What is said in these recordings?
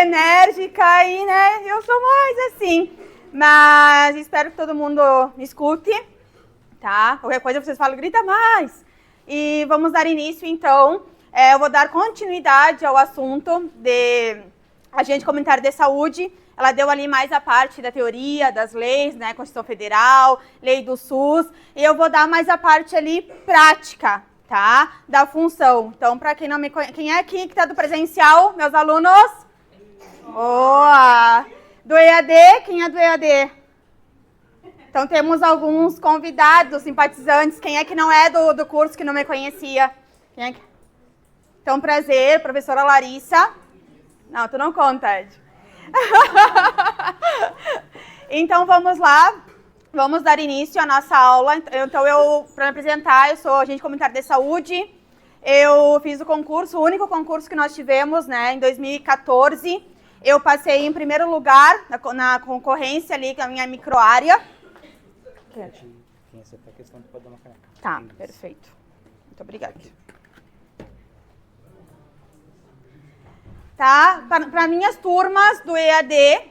enérgica e, né, eu sou mais assim. Mas espero que todo mundo me escute, tá? Qualquer coisa vocês falam, grita mais. E vamos dar início, então. Eu vou dar continuidade ao assunto de agente comunitário de saúde. Ela deu ali mais a parte da teoria, das leis, né, Constituição Federal, lei do SUS. E eu vou dar mais a parte ali prática, tá? Da função. Então, para quem não me conhece, quem é aqui que está do presencial, meus alunos? Boa! Do EAD, quem é do EAD? Então, temos alguns convidados, simpatizantes. Quem é que não é do curso que não me conhecia? Quem é que... Então, prazer, professora Larissa. Não, tu não conta, Ed. Então, vamos lá. Vamos dar início à nossa aula. Então, para me apresentar, eu sou agente comunitário de saúde. Eu fiz o concurso, o único concurso que nós tivemos, né, em 2014. Eu passei em primeiro lugar na concorrência ali, com a minha microárea. Quem acertar a questão pode dar uma caneca. Tá, perfeito. Muito obrigada. Tá? Para minhas turmas do EAD,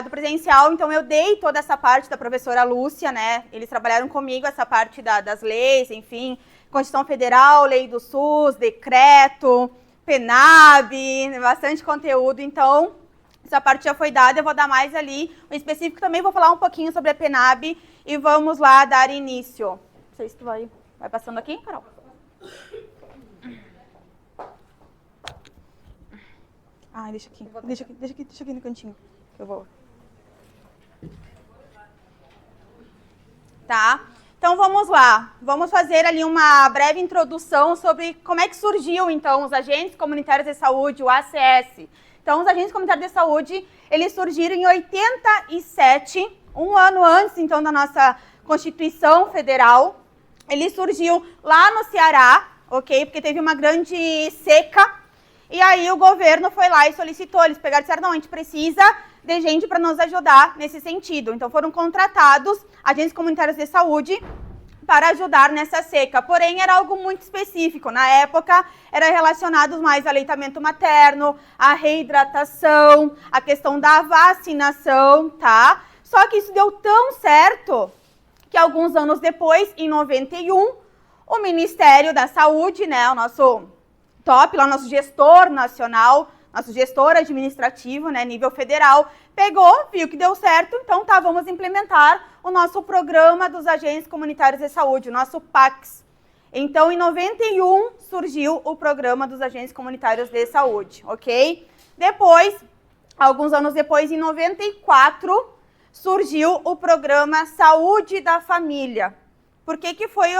do presencial, então eu dei toda essa parte da professora Lúcia, né? Eles trabalharam comigo essa parte das leis, enfim, Constituição Federal, Lei do SUS, decreto, PENAB, bastante conteúdo, então essa parte já foi dada, eu vou dar mais ali, o específico também vou falar um pouquinho sobre a PENAB e vamos lá dar início. Não sei se tu vai passando aqui, Carol? Ah, deixa aqui no cantinho, que eu vou. Tá? Então, vamos lá. Vamos fazer ali uma breve introdução sobre como é que surgiu, então, os agentes comunitários de saúde, o ACS. Então, os agentes comunitários de saúde, eles surgiram em 87, um ano antes, então, da nossa Constituição Federal. Ele surgiu lá no Ceará, ok? Porque teve uma grande seca. E aí o governo foi lá e solicitou, eles pegaram e disseram, não, a gente precisa de gente para nos ajudar nesse sentido. Então foram contratados agentes comunitários de saúde para ajudar nessa seca. Porém, era algo muito específico. Na época, era relacionado mais ao aleitamento materno, à reidratação, à questão da vacinação, tá? Só que isso deu tão certo que alguns anos depois, em 91, o Ministério da Saúde, né, o nosso top, lá nosso gestor nacional, nosso gestor administrativo, né, nível federal, pegou, viu que deu certo, então tá, vamos implementar o nosso programa dos agentes comunitários de saúde, o nosso PACS. Então, em 91, surgiu o programa dos agentes comunitários de saúde, ok? Depois, alguns anos depois, em 94, surgiu o programa Saúde da Família. Por que foi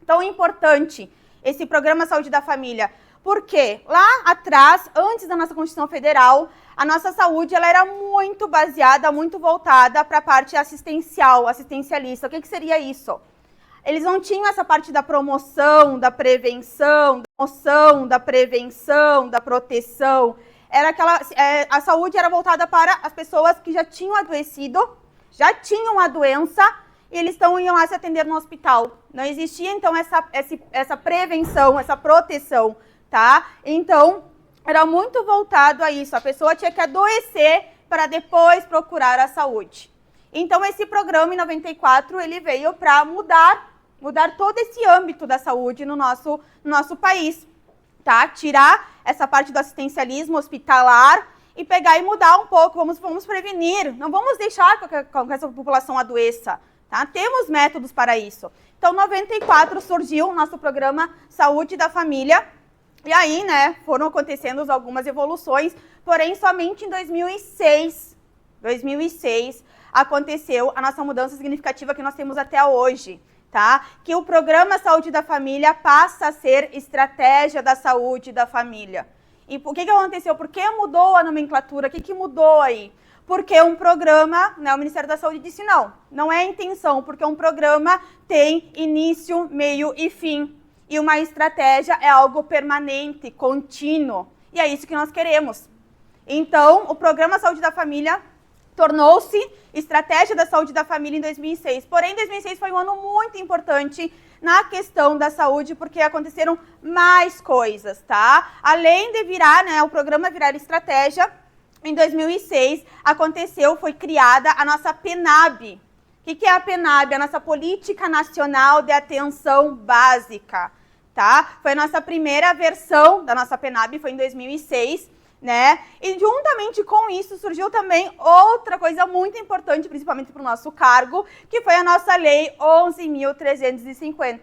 tão importante esse programa Saúde da Família? Porque lá atrás, antes da nossa Constituição Federal, a nossa saúde ela era muito baseada, muito voltada para a parte assistencial, assistencialista. O que seria isso? Eles não tinham essa parte da promoção, da prevenção, da proteção. Era a saúde era voltada para as pessoas que já tinham adoecido, já tinham a doença, e eles iam lá se atender no hospital. Não existia, então, essa prevenção, essa proteção, tá? Então, era muito voltado a isso. A pessoa tinha que adoecer para depois procurar a saúde. Então, esse programa, em 94, ele veio para mudar todo esse âmbito da saúde no nosso país, tá? Tirar essa parte do assistencialismo hospitalar e pegar e mudar um pouco. Vamos prevenir, não vamos deixar que essa população adoeça. Tá? Temos métodos para isso. Então, em 94 surgiu o nosso programa Saúde da Família. E aí, né, foram acontecendo algumas evoluções, porém, somente em 2006 aconteceu a nossa mudança significativa que nós temos até hoje, tá? Que o programa Saúde da Família passa a ser estratégia da saúde da família. E o que aconteceu? Por que mudou a nomenclatura? O que mudou aí? Porque um programa, né, o Ministério da Saúde disse não é a intenção, porque um programa tem início, meio e fim. E uma estratégia é algo permanente, contínuo. E é isso que nós queremos. Então, o programa Saúde da Família tornou-se Estratégia da Saúde da Família em 2006. Porém, 2006 foi um ano muito importante na questão da saúde, porque aconteceram mais coisas, tá? Além de virar, né, o programa virar estratégia, em 2006 foi criada a nossa PNAB. O que é a PNAB? A nossa Política Nacional de Atenção Básica, tá? Foi a nossa primeira versão da nossa PNAB, foi em 2006, né? E juntamente com isso surgiu também outra coisa muito importante, principalmente para o nosso cargo, que foi a nossa Lei 11.350,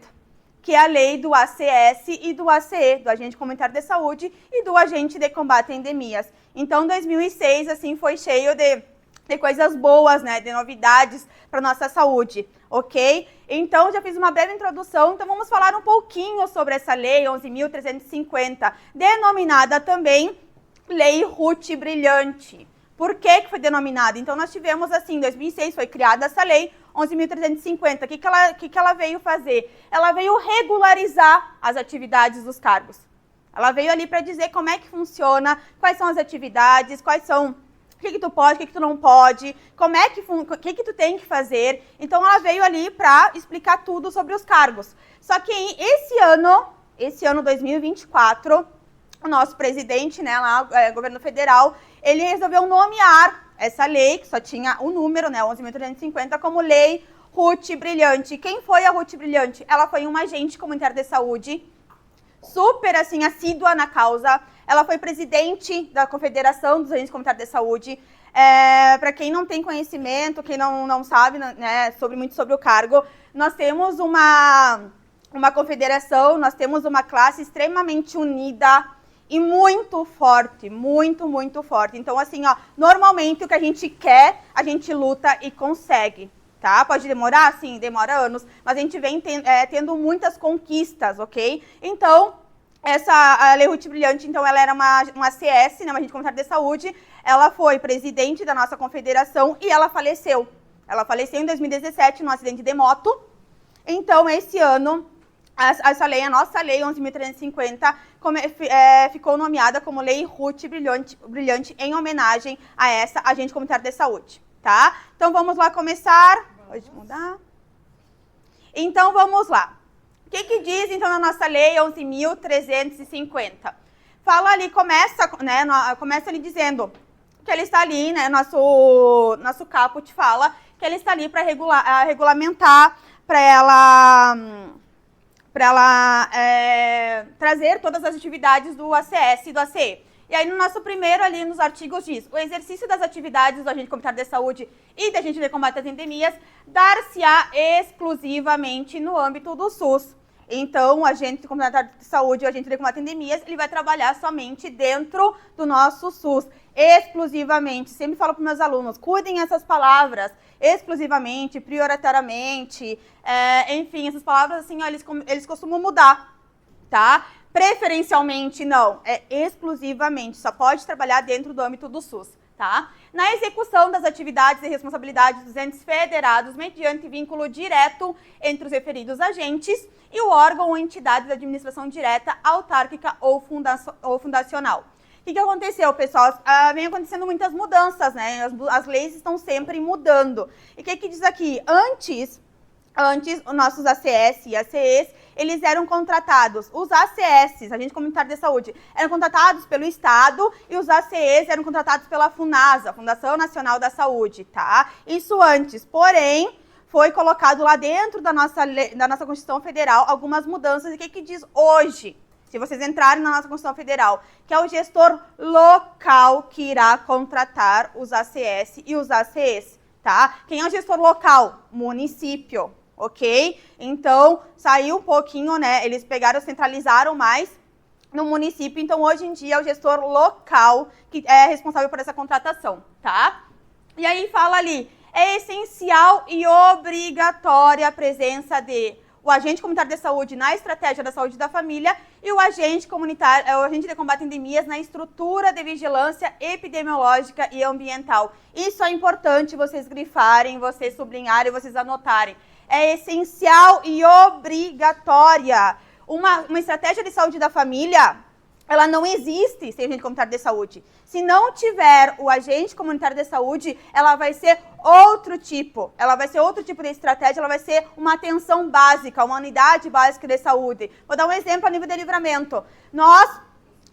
que é a lei do ACS e do ACE, do Agente Comunitário de Saúde e do Agente de Combate a Endemias. Então, 2006, assim, foi cheio de coisas boas, né, de novidades para nossa saúde, ok? Então, já fiz uma breve introdução, então vamos falar um pouquinho sobre essa lei 11.350, denominada também Lei Ruth Brilhante. Por que foi denominada? Então, nós tivemos, assim, em 2006 foi criada essa lei 11.350. O que ela veio fazer? Ela veio regularizar as atividades dos cargos. Ela veio ali para dizer como é que funciona, quais são as atividades, quais são, o que tu pode, o que tu não pode, o que tu tem que fazer. Então, ela veio ali para explicar tudo sobre os cargos. Só que esse ano 2024, o nosso presidente, né, lá, governo federal, ele resolveu nomear essa lei, que só tinha o número, né, 11.350, como Lei Ruth Brilhante. Quem foi a Ruth Brilhante? Ela foi uma agente comunitária de saúde, super, assim, assídua na causa. Ela foi presidente da Confederação dos Agentes Comunitários de Saúde. Para quem não tem conhecimento, quem não sabe, né, muito sobre o cargo, nós temos uma confederação, nós temos uma classe extremamente unida e muito forte, muito, muito forte. Então, assim, ó, normalmente o que a gente quer, a gente luta e consegue, tá? Pode demorar? Sim, demora anos, mas a gente vem tendo muitas conquistas, ok? Então, a Lei Ruth Brilhante, então, ela era uma CS, né, uma agente comunitária de saúde, ela foi presidente da nossa confederação e ela faleceu. Ela faleceu em 2017 num acidente de moto. Então, esse ano, essa lei, a nossa lei 11.350, ficou nomeada como Lei Ruth Brilhante em homenagem a essa agente comunitária de saúde, tá? Então, vamos lá começar. Pode mudar. Então, vamos lá. O que diz, então, na nossa lei 11.350? Fala ali, começa ali dizendo que ele está ali, né, nosso caput fala que ele está ali para regulamentar, para ela trazer todas as atividades do ACS e do ACE. E aí, no nosso primeiro ali, nos artigos, diz: o exercício das atividades do agente comunitário de saúde e do agente de combate às endemias dar-se-á exclusivamente no âmbito do SUS. Então, o agente comunitário de saúde e o agente de combate a endemias, ele vai trabalhar somente dentro do nosso SUS, exclusivamente. Sempre falo para os meus alunos, cuidem essas palavras, exclusivamente, prioritariamente, enfim, essas palavras, assim, ó, eles costumam mudar, tá? Preferencialmente, não, é exclusivamente, só pode trabalhar dentro do âmbito do SUS, tá? Na execução das atividades e responsabilidades dos entes federados, mediante vínculo direto entre os referidos agentes e o órgão ou entidade da administração direta, autárquica ou fundacional. O que aconteceu, pessoal? Vem acontecendo muitas mudanças, né? As leis estão sempre mudando. E o que diz aqui? Antes, os nossos ACS e ACEs, eles eram contratados. Os ACS, Agente Comunitário de Saúde, eram contratados pelo Estado e os ACEs eram contratados pela FUNASA, Fundação Nacional da Saúde, tá? Isso antes. Porém, foi colocado lá dentro da nossa Constituição Federal algumas mudanças. E o que diz hoje? Se vocês entrarem na nossa Constituição Federal, que é o gestor local que irá contratar os ACS e os ACEs, tá? Quem é o gestor local? Município, ok? Então, saiu um pouquinho, né? Eles centralizaram mais no município. Então, hoje em dia, é o gestor local que é responsável por essa contratação, tá? E aí fala ali, é essencial e obrigatória a presença de o agente comunitário de saúde na estratégia da saúde da família e o agente de combate a endemias na estrutura de vigilância epidemiológica e ambiental. Isso é importante vocês grifarem, vocês sublinharem, vocês anotarem. É essencial e obrigatória. Uma estratégia de saúde da família, ela não existe sem agente comunitário de saúde. Se não tiver o agente comunitário de saúde, ela vai ser outro tipo. Ela vai ser outro tipo de estratégia, ela vai ser uma atenção básica, uma unidade básica de saúde. Vou dar um exemplo a nível de Livramento. Nós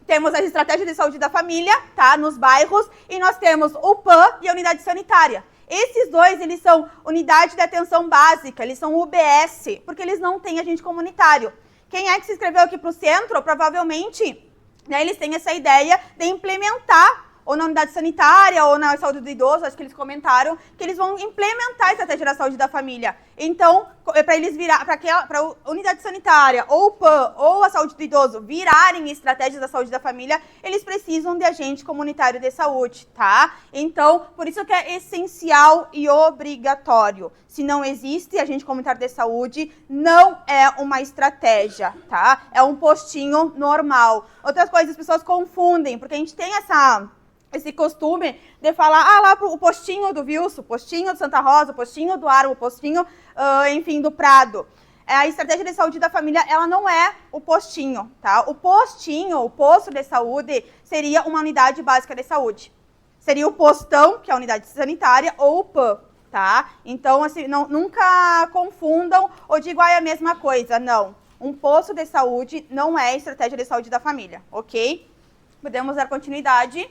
temos as estratégias de saúde da família, tá, nos bairros, e nós temos o PAN e a unidade sanitária. Esses dois, eles são unidade de atenção básica, eles são UBS, porque eles não têm agente comunitário. Quem é que se inscreveu aqui para o centro, provavelmente, né, eles têm essa ideia de implementar, ou na unidade sanitária, ou na saúde do idoso, acho que eles comentaram, que eles vão implementar a estratégia da saúde da família. Então, para eles virar, para a unidade sanitária, ou o PAN, ou a saúde do idoso virarem estratégias da saúde da família, eles precisam de agente comunitário de saúde, tá? Então, por isso que é essencial e obrigatório. Se não existe agente comunitário de saúde, não é uma estratégia, tá? É um postinho normal. Outras coisas as pessoas confundem, porque a gente tem esse costume de falar, lá o postinho do Wilson, o postinho do Santa Rosa, o postinho do Aro, o postinho, enfim, do Prado. A estratégia de saúde da família, ela não é o postinho, tá? O postinho, o posto de saúde, seria uma unidade básica de saúde. Seria o postão, que é a unidade sanitária, ou o PAN, tá? Então, assim, nunca confundam ou digam, é a mesma coisa. Não. Um posto de saúde não é estratégia de saúde da família, ok? Podemos dar continuidade.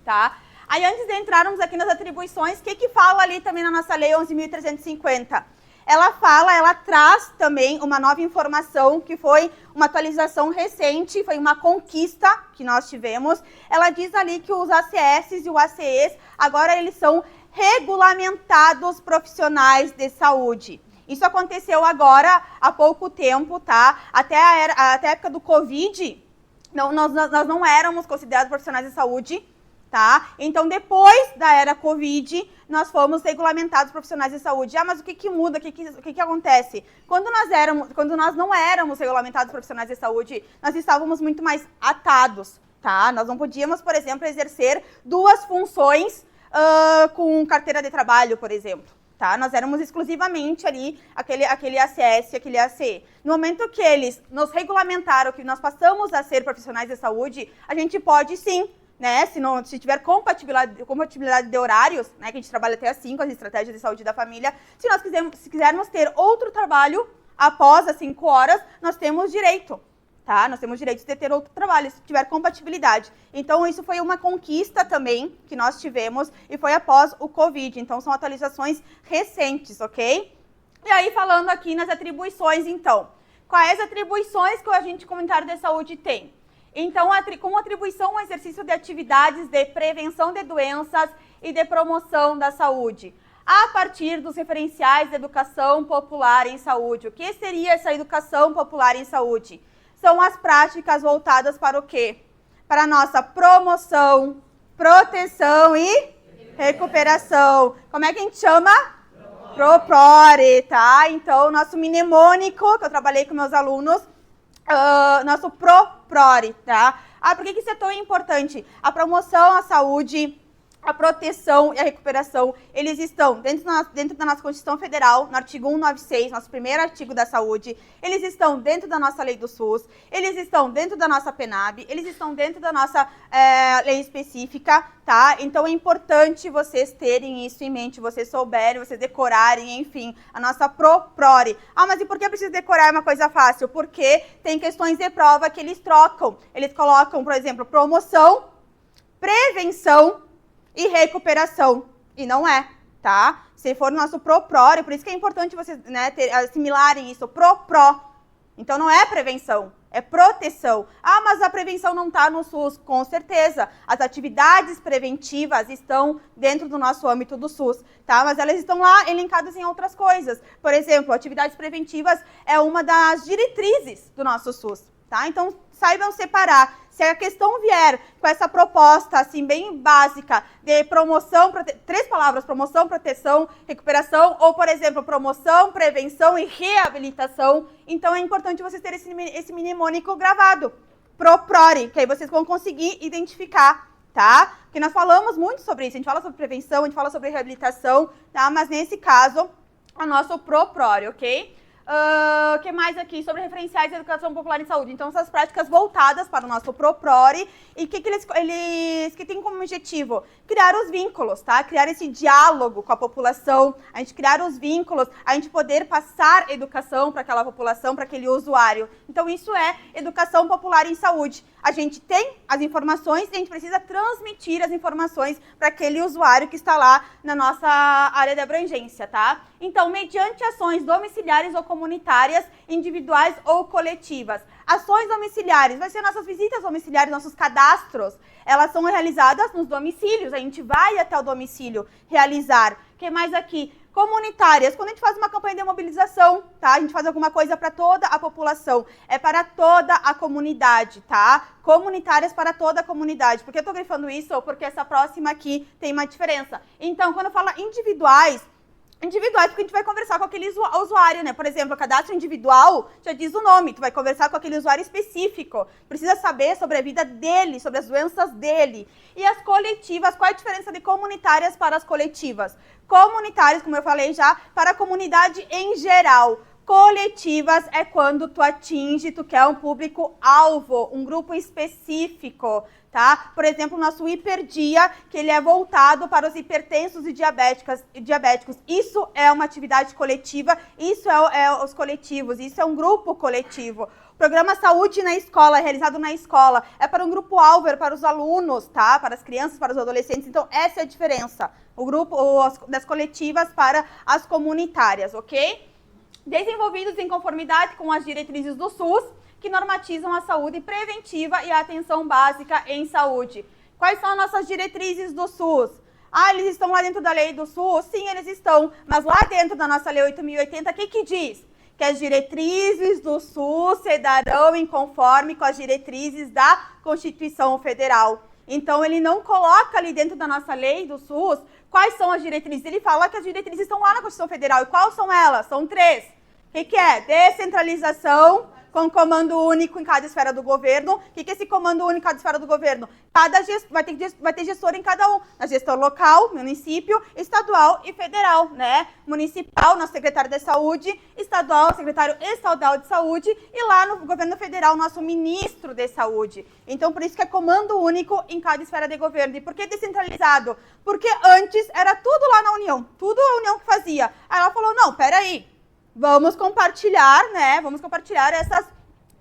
Tá? Aí, antes de entrarmos aqui nas atribuições, o que fala ali também na nossa lei 11.350? Ela traz também uma nova informação, que foi uma atualização recente, foi uma conquista que nós tivemos. Ela diz ali que os ACS e os ACEs, agora eles são regulamentados profissionais de saúde. Isso aconteceu agora, há pouco tempo, tá? Até a época do Covid, nós não éramos considerados profissionais de saúde, tá? Então, depois da era Covid, nós fomos regulamentados profissionais de saúde. Mas o que muda? O que acontece? Quando nós não éramos regulamentados profissionais de saúde, nós estávamos muito mais atados, tá? Nós não podíamos, por exemplo, exercer duas funções com carteira de trabalho, por exemplo. Tá? Nós éramos exclusivamente ali aquele ACS, aquele ACE. No momento que eles nos regulamentaram, que nós passamos a ser profissionais de saúde, a gente pode sim, né, se tiver compatibilidade de horários, né, que a gente trabalha até às 5, as estratégias de saúde da família, se nós quisermos ter outro trabalho após as 5 horas, nós temos direito, tá? Nós temos direito de ter outro trabalho, se tiver compatibilidade. Então, isso foi uma conquista também que nós tivemos e foi após o Covid. Então, são atualizações recentes, ok? E aí, falando aqui nas atribuições, então. Quais atribuições que o agente comunitário de saúde tem? Então, como atribuição ao exercício de atividades de prevenção de doenças e de promoção da saúde, a partir dos referenciais de educação popular em saúde. O que seria essa educação popular em saúde? São as práticas voltadas para o quê? Para a nossa promoção, proteção e recuperação. Como é que a gente chama? Proprore, tá? Então, nosso mnemônico, que eu trabalhei com meus alunos, nosso Proprore, tá? Por que isso é tão importante? A promoção à saúde, a proteção e a recuperação, eles estão dentro da nossa Constituição Federal, no artigo 196, nosso primeiro artigo da saúde, eles estão dentro da nossa lei do SUS, eles estão dentro da nossa PENAB, eles estão dentro da nossa lei específica, tá? Então é importante vocês terem isso em mente, vocês souberem, vocês decorarem, enfim, a nossa Proprore. Mas e por que eu preciso decorar? É uma coisa fácil, porque tem questões de prova que eles trocam. Eles colocam, por exemplo, promoção, prevenção e recuperação. E não é, tá? Se for no nosso Proprore, por isso que é importante vocês, né, assimilarem isso, Pro. Então não é prevenção, é proteção. Mas a prevenção não está no SUS, com certeza. As atividades preventivas estão dentro do nosso âmbito do SUS, tá? Mas elas estão lá elencadas em outras coisas. Por exemplo, atividades preventivas é uma das diretrizes do nosso SUS, tá? Então saibam separar. Se a questão vier com essa proposta, assim, bem básica, de promoção, 3 palavras, promoção, proteção, recuperação, ou, por exemplo, promoção, prevenção e reabilitação, então é importante vocês terem esse mnemônico gravado, Proprore, que aí vocês vão conseguir identificar, tá? Porque nós falamos muito sobre isso, a gente fala sobre prevenção, a gente fala sobre reabilitação, tá? Mas nesse caso, o nosso Proprore, ok? O que mais aqui? Sobre referenciais de educação popular em saúde. Então, essas práticas voltadas para o nosso ProProre e que eles que têm como objetivo criar os vínculos, tá? Criar esse diálogo com a população, a gente criar os vínculos, a gente poder passar educação para aquela população, para aquele usuário. Então, isso é educação popular em saúde. A gente tem as informações e a gente precisa transmitir as informações para aquele usuário que está lá na nossa área de abrangência, tá? Então, mediante ações domiciliares ou comunitárias, individuais ou coletivas. Ações domiciliares, vai ser nossas visitas domiciliares, nossos cadastros, elas são realizadas nos domicílios, a gente vai até o domicílio realizar. O que mais aqui? Comunitárias, quando a gente faz uma campanha de mobilização, tá? A gente faz alguma coisa para toda a população, é para toda a comunidade, tá? Comunitárias para toda a comunidade. Por que eu tô grifando isso? Porque essa próxima aqui tem uma diferença. Então, quando eu falo individuais, porque a gente vai conversar com aquele usuário, né? Por exemplo, o cadastro individual já diz o nome, tu vai conversar com aquele usuário específico, precisa saber sobre a vida dele, sobre as doenças dele. E as coletivas, qual é a diferença de comunitárias para as coletivas? Comunitárias, como eu falei já, para a comunidade em geral. Coletivas é quando tu atinge, tu quer um público-alvo, um grupo específico, tá? Por exemplo, o nosso hiperdia, que ele é voltado para os hipertensos e diabéticos. Isso é uma atividade coletiva, isso é os coletivos, isso é um grupo coletivo. Programa Saúde na Escola, realizado na escola, é para um grupo-alvo, é para os alunos, tá? Para as crianças, para os adolescentes. Então, essa é a diferença. O grupo das coletivas para as comunitárias, ok? Desenvolvidos em conformidade com as diretrizes do SUS, que normatizam a saúde preventiva e a atenção básica em saúde. Quais são as nossas diretrizes do SUS? Ah, eles estão lá dentro da lei do SUS? Sim, eles estão. Mas lá dentro da nossa lei 8.080, o que diz? Que as diretrizes do SUS se darão em conforme com as diretrizes da Constituição Federal. Então, ele não coloca ali dentro da nossa lei do SUS quais são as diretrizes. Ele fala que as diretrizes estão lá na Constituição Federal. E quais são elas? São 3. O que é? Descentralização, com comando único em cada esfera do governo. O que é esse comando único em cada esfera do governo? Vai ter gestor em cada um. Na gestão local, município, estadual e federal, né? Municipal, nosso secretário de saúde, estadual, secretário estadual de saúde, e lá no governo federal, nosso ministro de saúde. Então, por isso que é comando único em cada esfera de governo. E por que descentralizado? Porque antes era tudo lá na União, tudo a União que fazia. Aí ela falou, não, peraí, vamos compartilhar, né? Vamos compartilhar essas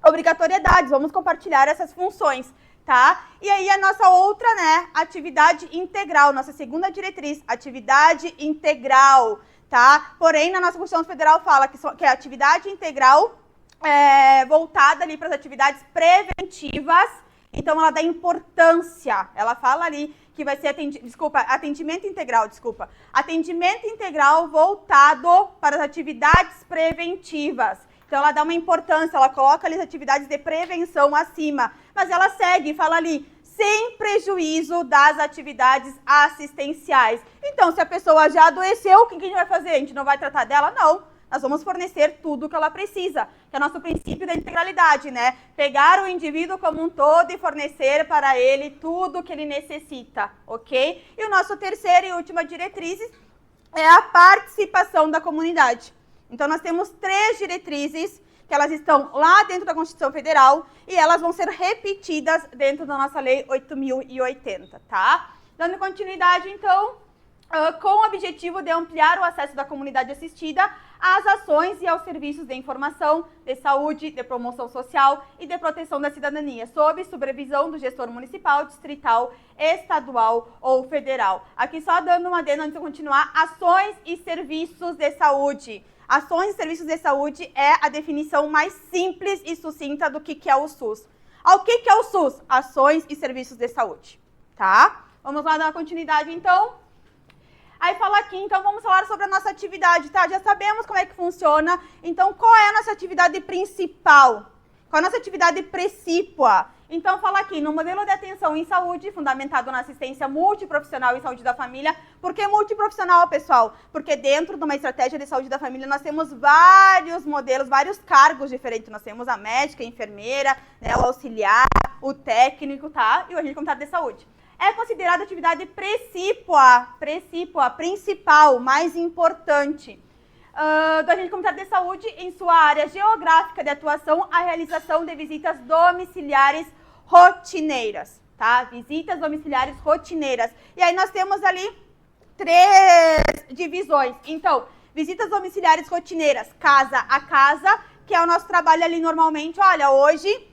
obrigatoriedades, vamos compartilhar essas funções, tá? E aí a nossa outra, né, atividade integral, nossa segunda diretriz, atividade integral, tá? Porém, na nossa Constituição Federal fala que a atividade integral é voltada ali para as atividades preventivas, então ela dá importância, ela fala ali que vai ser atendimento integral voltado para as atividades preventivas. Então, ela dá uma importância, ela coloca ali as atividades de prevenção acima, mas ela segue e fala ali, sem prejuízo das atividades assistenciais. Então, se a pessoa já adoeceu, o que a gente vai fazer? A gente não vai tratar dela? Não. Nós vamos fornecer tudo o que ela precisa, que é o nosso princípio da integralidade, né? Pegar o indivíduo como um todo e fornecer para ele tudo o que ele necessita, ok? E o nosso terceiro e última diretriz é a participação da comunidade. Então, nós temos 3 diretrizes, que elas estão lá dentro da Constituição Federal e elas vão ser repetidas dentro da nossa Lei 8.080, tá? Dando continuidade, então, com o objetivo de ampliar o acesso da comunidade assistida às ações e aos serviços de informação, de saúde, de promoção social e de proteção da cidadania, sob supervisão do gestor municipal, distrital, estadual ou federal. Aqui só dando uma adenda antes de continuar, ações e serviços de saúde. Ações e serviços de saúde é a definição mais simples e sucinta do que é o SUS. O que é o SUS? Ações e serviços de saúde, tá? Vamos lá dar continuidade, então. Aí fala aqui, então vamos falar sobre a nossa atividade, tá? Já sabemos como é que funciona. Então, qual é a nossa atividade principal? Qual é a nossa atividade precípua? Então, fala aqui, no modelo de atenção em saúde, fundamentado na assistência multiprofissional em saúde da família. Por que multiprofissional, pessoal? Porque dentro de uma estratégia de saúde da família, nós temos vários modelos, vários cargos diferentes. Nós temos a médica, a enfermeira, né, o auxiliar, o técnico, tá? E o agente comunitário de saúde. É considerada atividade principal, mais importante. do agente comunitário de saúde em sua área geográfica de atuação a realização de visitas domiciliares rotineiras, tá? Visitas domiciliares rotineiras. E aí nós temos ali 3 divisões. Então, visitas domiciliares rotineiras, casa a casa, que é o nosso trabalho ali normalmente. Olha, hoje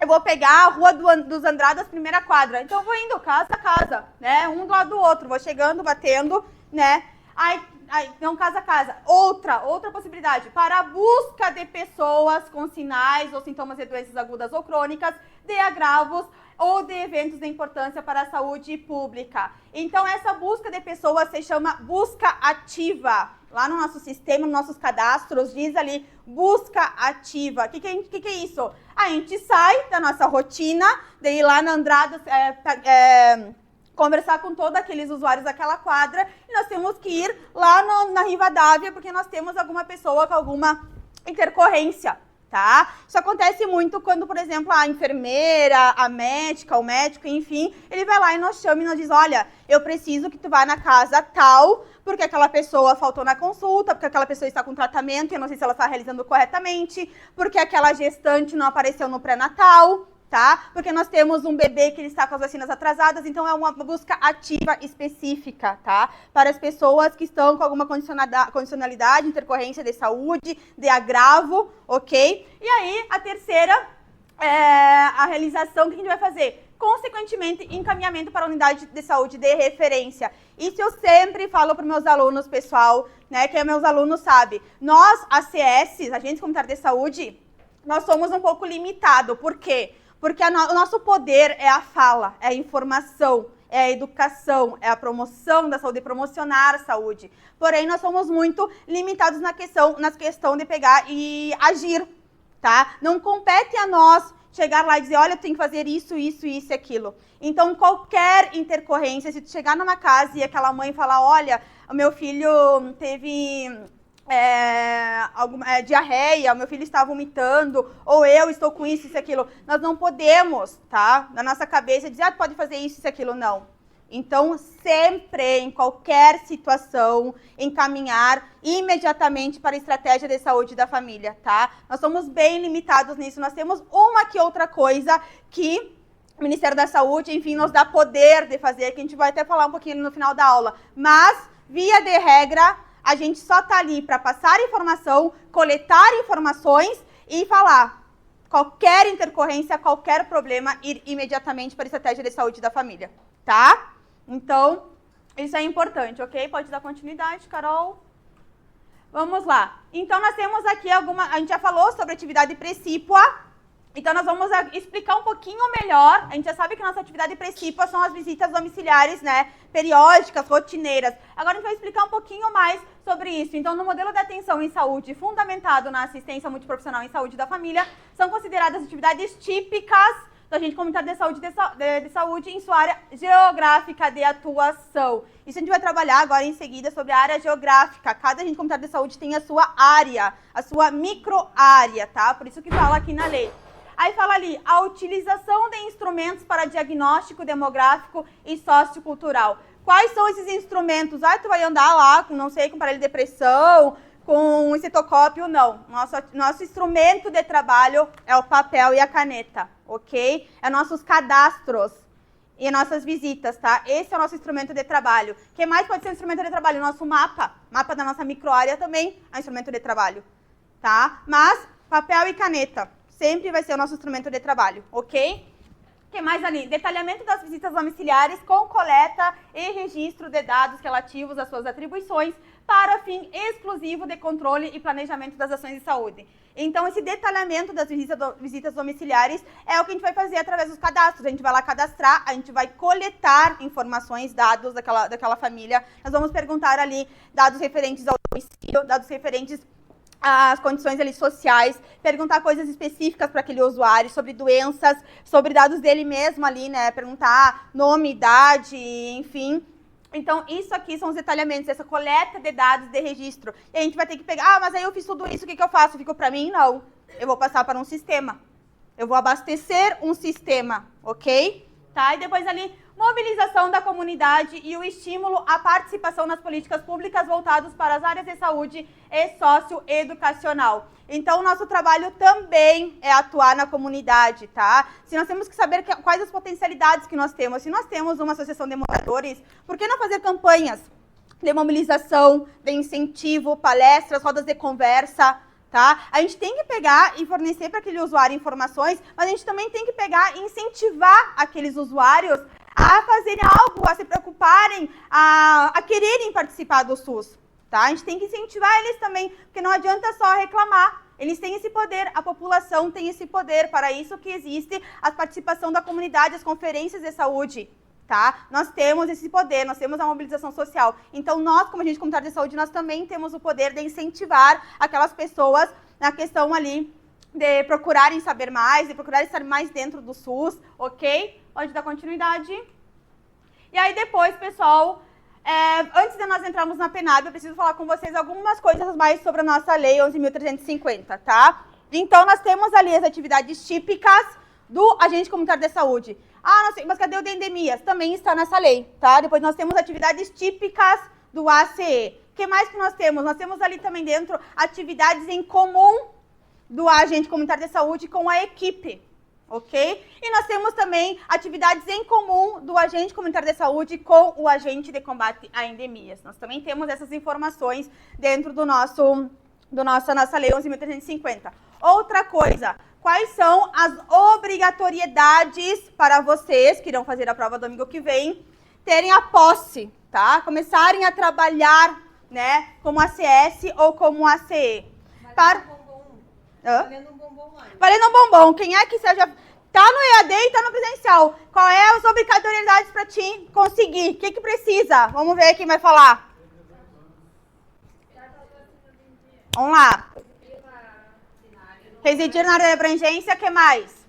eu vou pegar a Rua dos Andradas, primeira quadra. Então, eu vou indo casa a casa, né? Um do lado do outro, vou chegando, batendo, né? Então, casa a casa. Outra possibilidade, para a busca de pessoas com sinais ou sintomas de doenças agudas ou crônicas, de agravos ou de eventos de importância para a saúde pública. Então, essa busca de pessoas se chama busca ativa. Lá no nosso sistema, nos nossos cadastros, diz ali, busca ativa. O que é isso? A gente sai da nossa rotina, de ir lá na Andradas, conversar com todos aqueles usuários daquela quadra, e nós temos que ir lá na Rivadavia, porque nós temos alguma pessoa com alguma intercorrência, tá? Isso acontece muito quando, por exemplo, a enfermeira, a médica, o médico, enfim, ele vai lá e nos chama e nos diz, olha, eu preciso que tu vá na casa tal, porque aquela pessoa faltou na consulta, porque aquela pessoa está com tratamento e eu não sei se ela está realizando corretamente, porque aquela gestante não apareceu no pré-natal, tá? Porque nós temos um bebê que ele está com as vacinas atrasadas, então é uma busca ativa específica, tá? Para as pessoas que estão com alguma condicionalidade, intercorrência de saúde, de agravo, ok? E aí, a terceira é a realização que a gente vai fazer. Consequentemente, encaminhamento para a unidade de saúde de referência. Isso eu sempre falo para os meus alunos, pessoal, né? Que meus alunos sabem. Nós, ACS, Agentes Comunitários de Saúde, nós somos um pouco limitados. Por quê? Porque o nosso poder é a fala, é a informação, é a educação, é a promoção da saúde, promocionar a saúde. Porém, nós somos muito limitados na questão de pegar e agir, tá? Não compete a nós chegar lá e dizer, olha, eu tenho que fazer isso, isso, isso e aquilo. Então, qualquer intercorrência, se tu chegar numa casa e aquela mãe falar, olha, o meu filho teve diarreia, o meu filho está vomitando, ou eu estou com isso e aquilo, nós não podemos, tá? Na nossa cabeça dizer, tu pode fazer isso e aquilo, não. Então, sempre, em qualquer situação, encaminhar imediatamente para a estratégia de saúde da família, tá? Nós somos bem limitados nisso, nós temos uma que outra coisa que o Ministério da Saúde, enfim, nos dá poder de fazer, que a gente vai até falar um pouquinho no final da aula, mas, via de regra, a gente só está ali para passar informação, coletar informações e falar. Qualquer intercorrência, qualquer problema, ir imediatamente para a estratégia de saúde da família, tá? Então, isso é importante, ok? Pode dar continuidade, Carol? Vamos lá. Então, nós temos aqui a gente já falou sobre atividade precípua. Então, nós vamos explicar um pouquinho melhor. A gente já sabe que a nossa atividade precípua são as visitas domiciliares, né? Periódicas, rotineiras. Agora, a gente vai explicar um pouquinho mais sobre isso. Então, no modelo de atenção em saúde, fundamentado na assistência multiprofissional em saúde da família, são consideradas atividades típicas do agente comunitário de saúde em sua área geográfica de atuação. Isso a gente vai trabalhar agora em seguida sobre a área geográfica. Cada agente comunitário de saúde tem a sua área, a sua micro-área, tá? Por isso que fala aqui na lei. Aí fala ali, a utilização de instrumentos para diagnóstico demográfico e sociocultural. Quais são esses instrumentos? Tu vai andar lá com, não sei, com aparelho de pressão, com um estetoscópio? Não. Nosso instrumento de trabalho é o papel e a caneta, ok? É nossos cadastros e nossas visitas, tá? Esse é o nosso instrumento de trabalho. O que mais pode ser um instrumento de trabalho? Nosso mapa da nossa microárea também é um instrumento de trabalho, tá? Mas papel e caneta sempre vai ser o nosso instrumento de trabalho, ok? O que mais ali? Detalhamento das visitas domiciliares com coleta e registro de dados relativos às suas atribuições para fim exclusivo de controle e planejamento das ações de saúde. Então, esse detalhamento das visitas domiciliares é o que a gente vai fazer através dos cadastros. A gente vai lá cadastrar, a gente vai coletar informações, dados daquela família. Nós vamos perguntar ali dados referentes ao domicílio, dados referentes as condições ali sociais, perguntar coisas específicas para aquele usuário, sobre doenças, sobre dados dele mesmo ali, né? Perguntar nome, idade, enfim. Então, isso aqui são os detalhamentos, essa coleta de dados de registro. E a gente vai ter que pegar, mas aí eu fiz tudo isso, o que eu faço? Ficou para mim? Não. Eu vou passar para um sistema. Eu vou abastecer um sistema, ok? tá? E depois ali, mobilização da comunidade e o estímulo à participação nas políticas públicas voltadas para as áreas de saúde e socioeducacional. Então, o nosso trabalho também é atuar na comunidade, tá? Se nós temos que saber quais as potencialidades que nós temos. Se nós temos uma associação de moradores, por que não fazer campanhas de mobilização, de incentivo, palestras, rodas de conversa, tá? A gente tem que pegar e fornecer para aquele usuário informações, mas a gente também tem que pegar e incentivar aqueles usuários a fazerem algo, a se preocuparem, a quererem participar do SUS, tá? A gente tem que incentivar eles também, porque não adianta só reclamar. Eles têm esse poder, a população tem esse poder, para isso que existe a participação da comunidade, as conferências de saúde, tá? Nós temos esse poder, nós temos a mobilização social. Então, nós, como agente comunitário de saúde, nós também temos o poder de incentivar aquelas pessoas na questão ali de procurarem saber mais, de procurarem estar mais dentro do SUS, ok? Pode dar continuidade. E aí depois, pessoal, antes de nós entrarmos na PNAB, eu preciso falar com vocês algumas coisas mais sobre a nossa lei 11.350, tá? Então, nós temos ali as atividades típicas do agente comunitário de saúde. Ah, não sei, mas cadê o de endemias? Também está nessa lei, tá? Depois nós temos atividades típicas do ACE. O que mais que nós temos? Nós temos ali também dentro atividades em comum do agente comunitário de saúde com a equipe, ok? E nós temos também atividades em comum do agente comunitário de saúde com o agente de combate a endemias. Nós também temos essas informações dentro do nossa lei 11.350. Outra coisa, quais são as obrigatoriedades para vocês, que irão fazer a prova domingo que vem, terem a posse, tá? Começarem a trabalhar, né, como ACS ou como ACE. Valendo um bombom lá. Valendo um bombom. Quem é que seja... Tá no EAD e tá no presencial. Qual é as obrigatoriedades para ti conseguir? O que que precisa? Vamos ver quem vai falar. Vamos lá. Residir na área de abrangência, o que mais?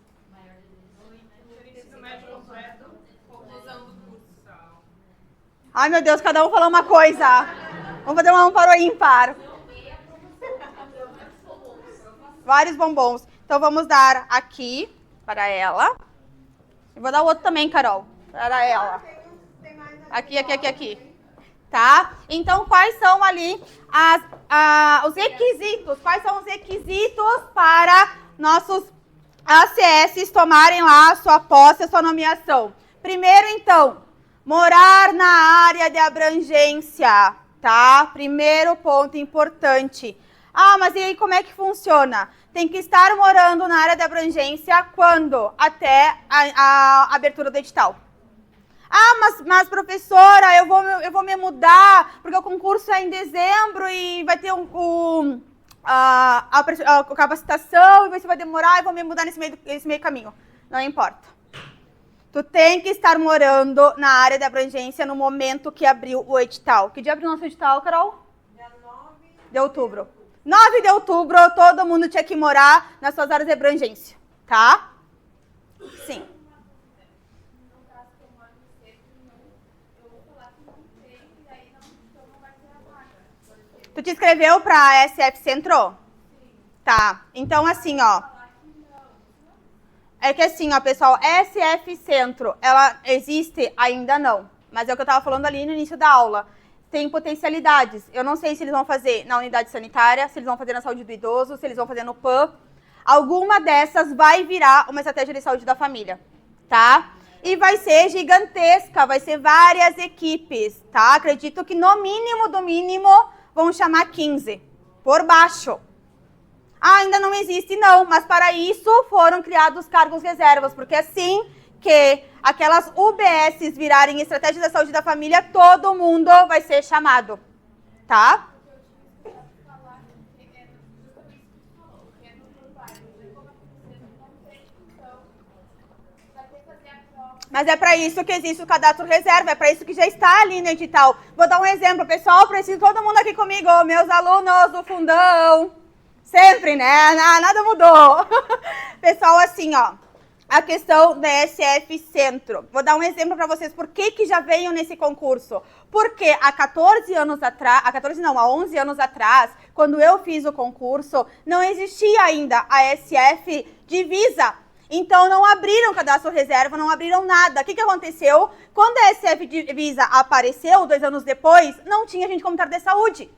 Ai, meu Deus, cada um falou uma coisa. Vamos fazer um para o ímpar. Vários bombons. Então, vamos dar aqui para ela. Eu vou dar o outro também, Carol. Para ela. Aqui. Tá? Então, quais são ali os requisitos? Quais são os requisitos para nossos ACS tomarem lá a sua posse, a sua nomeação? Primeiro, então, morar na área de abrangência, tá? Primeiro ponto importante. Ah, mas e aí como é que funciona? Tem que estar morando na área de abrangência quando? Até a abertura do edital. Ah, mas professora, eu vou me mudar, porque o concurso é em dezembro e vai ter a capacitação e você vai demorar, eu vou me mudar nesse meio caminho. Não importa. Tu tem que estar morando na área de abrangência no momento que abriu o edital. Que dia abriu o nosso edital, Carol? Dia 9 de outubro. 9 de outubro, todo mundo tinha que morar nas suas áreas de abrangência, tá? Sim. Tu te inscreveu para SF Centro? Tá. Então, assim, ó. É que assim, ó, pessoal, SF Centro, ela existe? Ainda não. Mas é o que eu tava falando ali no início da aula. Tem potencialidades. Eu não sei se eles vão fazer na unidade sanitária, se eles vão fazer na saúde do idoso, se eles vão fazer no PAN. Alguma dessas vai virar uma estratégia de saúde da família, tá? E vai ser gigantesca, vai ser várias equipes, tá? Acredito que no mínimo, do mínimo, vão chamar 15, por baixo. Ah, ainda não existe, não, mas para isso foram criados cargos reservas, porque assim que aquelas UBSs virarem estratégia da saúde da família, todo mundo vai ser chamado, tá? Mas é para isso que existe o cadastro reserva, é para isso que já está ali no edital. Vou dar um exemplo, pessoal, preciso todo mundo aqui comigo, meus alunos do fundão. Sempre, né? Nada mudou. Pessoal, assim, ó, a questão da SF Centro. Vou dar um exemplo para vocês por que já veio nesse concurso. Porque há 14 anos atrás, há 11 anos atrás, quando eu fiz o concurso, não existia ainda a SF divisa. Então, não abriram cadastro reserva, não abriram nada. O que aconteceu? Quando a SF Divisa apareceu, 2 anos depois, não tinha agente comunitário de saúde.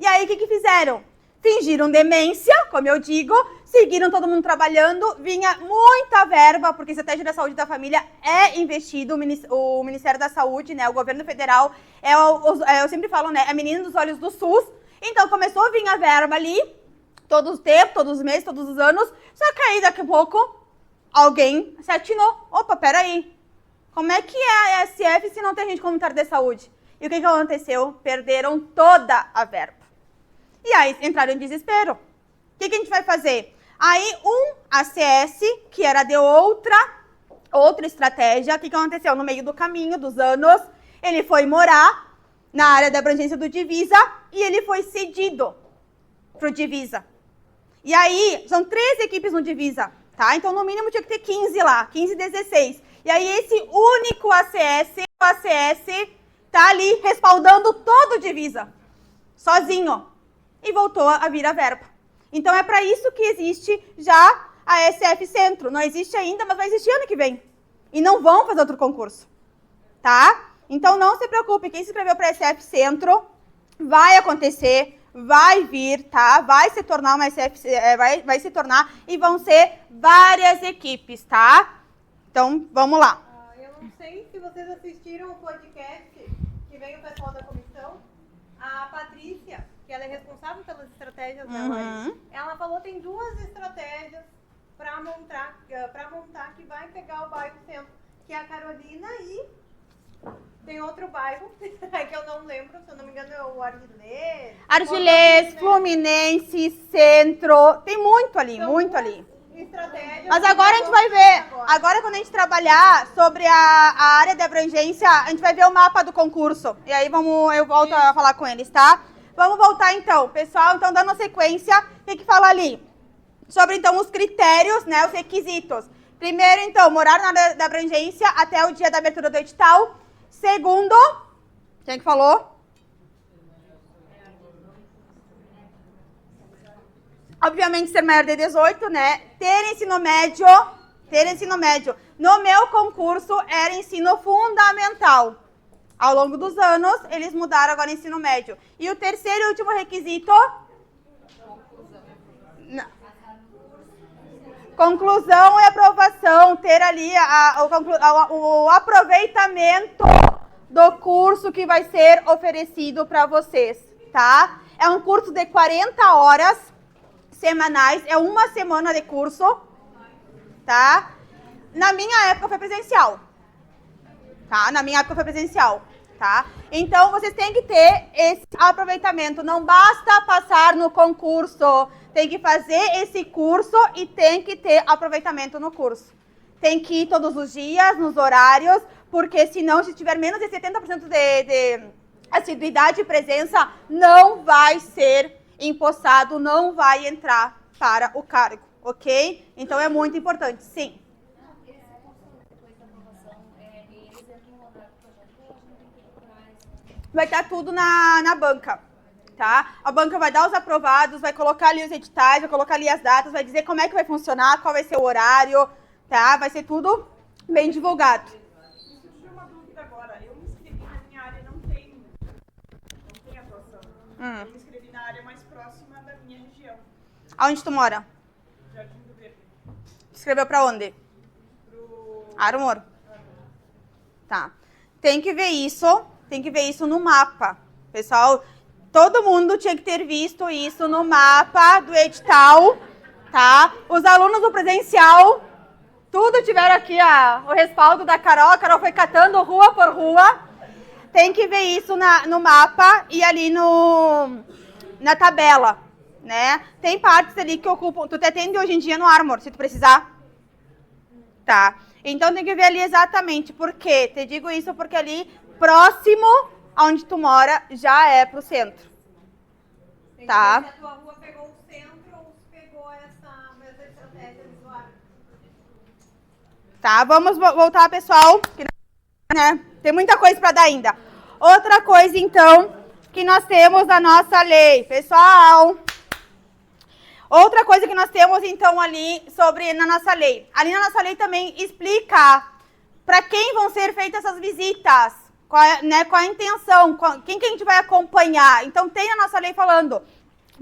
E aí, o que fizeram? Fingiram demência, como eu digo, seguiram todo mundo trabalhando, vinha muita verba, porque a estratégia da saúde da família é investido, o Ministério da Saúde, né, o governo federal, eu sempre falo, né, é a menina dos olhos do SUS. Então, começou a vir a verba ali, todo o tempo, todos os meses, todos os anos, só que aí, daqui a pouco, alguém se atinou. Opa, peraí, como é que é a SF se não tem agente comunitário de saúde? E o que aconteceu? Perderam toda a verba. E aí entraram em desespero. O que a gente vai fazer? Aí um ACS, que era de outra estratégia, o que aconteceu? No meio do caminho, dos anos, ele foi morar na área da abrangência do Divisa e ele foi cedido para o Divisa. E aí, são 13 equipes no Divisa, tá? Então, no mínimo, tinha que ter 15 lá, 15, 16. E aí, esse único ACS tá ali respaldando todo o Divisa, sozinho. E voltou a vir a verba. Então, é para isso que existe já a SF Centro. Não existe ainda, mas vai existir ano que vem. E não vão fazer outro concurso, tá? Então, não se preocupe. Quem se inscreveu para a SF Centro, vai acontecer, vai vir, tá? Vai se tornar uma SF, vai se tornar e vão ser várias equipes, tá? Então, vamos lá. Eu não sei se vocês assistiram o podcast que veio o pessoal da comissão. A Patrícia, que ela é responsável pelas estratégias dela, ela falou que tem 2 estratégias para montar que vai pegar o bairro centro, que é a Carolina e tem outro bairro, que eu não lembro, se eu não me engano é o Argilês. Argilês, Fluminense, Centro, tem muito ali, muito ali. Mas agora a gente vai ver, agora quando a gente trabalhar sobre a área de abrangência, a gente vai ver o mapa do concurso. E aí eu volto a falar com eles, tá? Vamos voltar então, pessoal, então dando sequência, o que fala ali? Sobre então os critérios, né, os requisitos. Primeiro então, morar na área da abrangência até o dia da abertura do edital. Segundo, quem é que falou? Obviamente, ser maior de 18, né? Ter ensino médio. No meu concurso, era ensino fundamental. Ao longo dos anos, eles mudaram agora ensino médio. E o terceiro e último requisito? Conclusão e aprovação. Ter ali o aproveitamento do curso que vai ser oferecido para vocês, tá? É um curso de 40 horas semanais, é uma semana de curso, tá? Na minha época foi presencial, tá? Então, vocês têm que ter esse aproveitamento, não basta passar no concurso, tem que fazer esse curso e tem que ter aproveitamento no curso. Tem que ir todos os dias, nos horários, porque senão, se tiver menos de 70% de assiduidade e presença, não vai ser empossado, não vai entrar para o cargo, ok? Então, é muito importante, sim. Esse curso, depois da aprovação, eles entram no horário do projeto ou a gente tem que procurar? Vai estar tudo na banca, tá? A banca vai dar os aprovados, vai colocar ali os editais, vai colocar ali as datas, vai dizer como é que vai funcionar, qual vai ser o horário, tá? Vai ser tudo bem divulgado. Surgiu uma dúvida agora. Eu me inscrevi na minha área, não tem atuação. Eu me inscrevi na área mais próxima da minha região, Aonde tu mora? Jardim do Verde. Escreveu pra onde? Armor. Tá. Tem que ver isso no mapa. Pessoal, todo mundo tinha que ter visto isso no mapa do edital, tá? Os alunos do presencial, tudo tiveram aqui o respaldo da Carol. A Carol foi catando rua por rua. Tem que ver isso no mapa e ali na tabela, né? Tem partes ali que ocupam... Tu te atende hoje em dia no Armor, se tu precisar. Tá. Então, tem que ver ali exatamente por quê. Te digo isso porque ali, próximo aonde tu mora, já é pro centro. Tá? Se a tua rua pegou o centro ou se pegou essa mesma estratégia visual. Tá, vamos voltar, pessoal. Né? Tem muita coisa para dar ainda. Outra coisa, então, que nós temos na nossa lei. Pessoal, Outra coisa que nós temos, então, ali na nossa lei. Ali na nossa lei também explica para quem vão ser feitas essas visitas, qual a intenção, quem que a gente vai acompanhar. Então, tem na nossa lei falando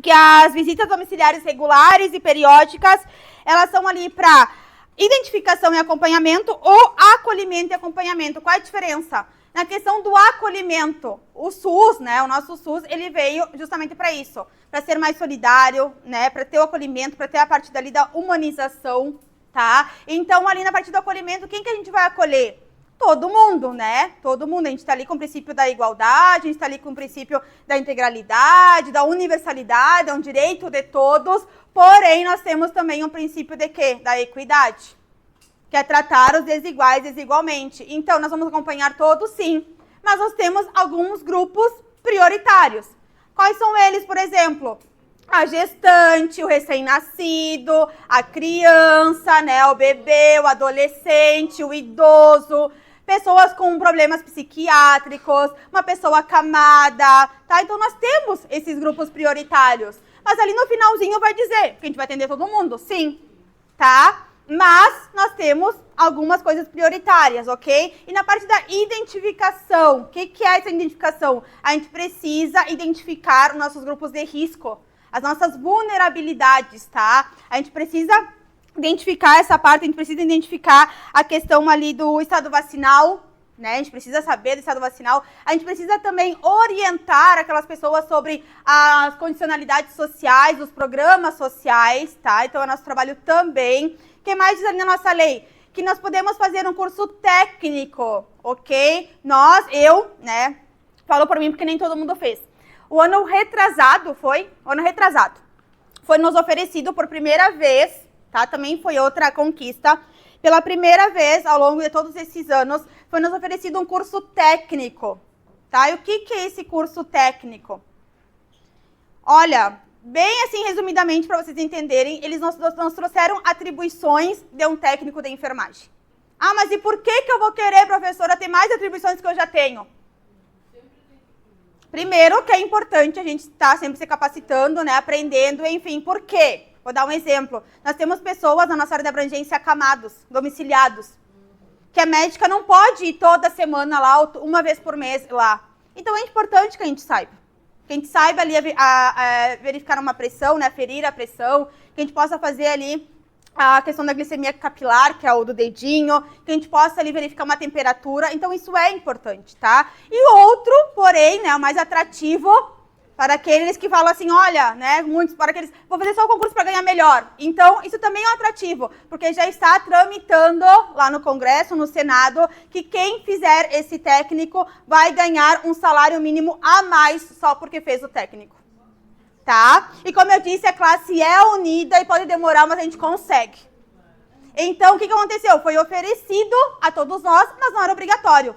que as visitas domiciliares regulares e periódicas, elas são ali para identificação e acompanhamento ou acolhimento e acompanhamento. Qual é a diferença? Na questão do acolhimento, o SUS, né, o nosso SUS, ele veio justamente para isso, para ser mais solidário, né, para ter o acolhimento, para ter a parte dali da humanização, tá? Então, ali na parte do acolhimento, quem que a gente vai acolher? Todo mundo, né? Todo mundo. A gente está ali com o princípio da igualdade, a gente está ali com o princípio da integralidade, da universalidade, é um direito de todos, porém, nós temos também um princípio de quê? Da equidade, que é tratar os desiguais desigualmente. Então, nós vamos acompanhar todos, sim, mas nós temos alguns grupos prioritários. Quais são eles, por exemplo? A gestante, o recém-nascido, a criança, né, o bebê, o adolescente, o idoso, pessoas com problemas psiquiátricos, uma pessoa acamada, tá? Então, nós temos esses grupos prioritários. Mas ali no finalzinho vai dizer que a gente vai atender todo mundo, sim, tá? Mas nós temos algumas coisas prioritárias, ok? E na parte da identificação, o que é essa identificação? A gente precisa identificar os nossos grupos de risco, as nossas vulnerabilidades, tá? A gente precisa identificar essa parte, a gente precisa identificar a questão ali do estado vacinal, né? A gente precisa saber do estado vacinal. A gente precisa também orientar aquelas pessoas sobre as condicionalidades sociais, os programas sociais, tá? Então, é nosso trabalho também. O que mais diz ali na nossa lei? Que nós podemos fazer um curso técnico, ok? Eu, né? Falo por mim porque nem todo mundo fez. O ano retrasado foi nos oferecido por primeira vez, tá? Também foi outra conquista. Pela primeira vez, ao longo de todos esses anos, foi nos oferecido um curso técnico, tá? E o que é esse curso técnico? Olha, bem assim, resumidamente, para vocês entenderem, eles nos trouxeram atribuições de um técnico de enfermagem. Ah, mas e por que eu vou querer, professora, ter mais atribuições que eu já tenho? Primeiro, que é importante a gente estar sempre se capacitando, né, aprendendo, enfim, por quê? Vou dar um exemplo. Nós temos pessoas na nossa área de abrangência acamados, domiciliados, que a médica não pode ir toda semana lá, uma vez por mês lá. Então, é importante que a gente saiba. Que a gente saiba ali verificar uma pressão, né, ferir a pressão, que a gente possa fazer ali a questão da glicemia capilar, que é o do dedinho, que a gente possa ali verificar uma temperatura. Então, isso é importante, tá? E outro, porém, né, o mais atrativo, para aqueles que falam assim, olha, né, muitos, para aqueles, vou fazer só o concurso para ganhar melhor. Então, isso também é um atrativo, porque já está tramitando lá no Congresso, no Senado, que quem fizer esse técnico vai ganhar um salário mínimo a mais só porque fez o técnico. Tá? E como eu disse, a classe é unida e pode demorar, mas a gente consegue. Então, o que aconteceu? Foi oferecido a todos nós, mas não era obrigatório.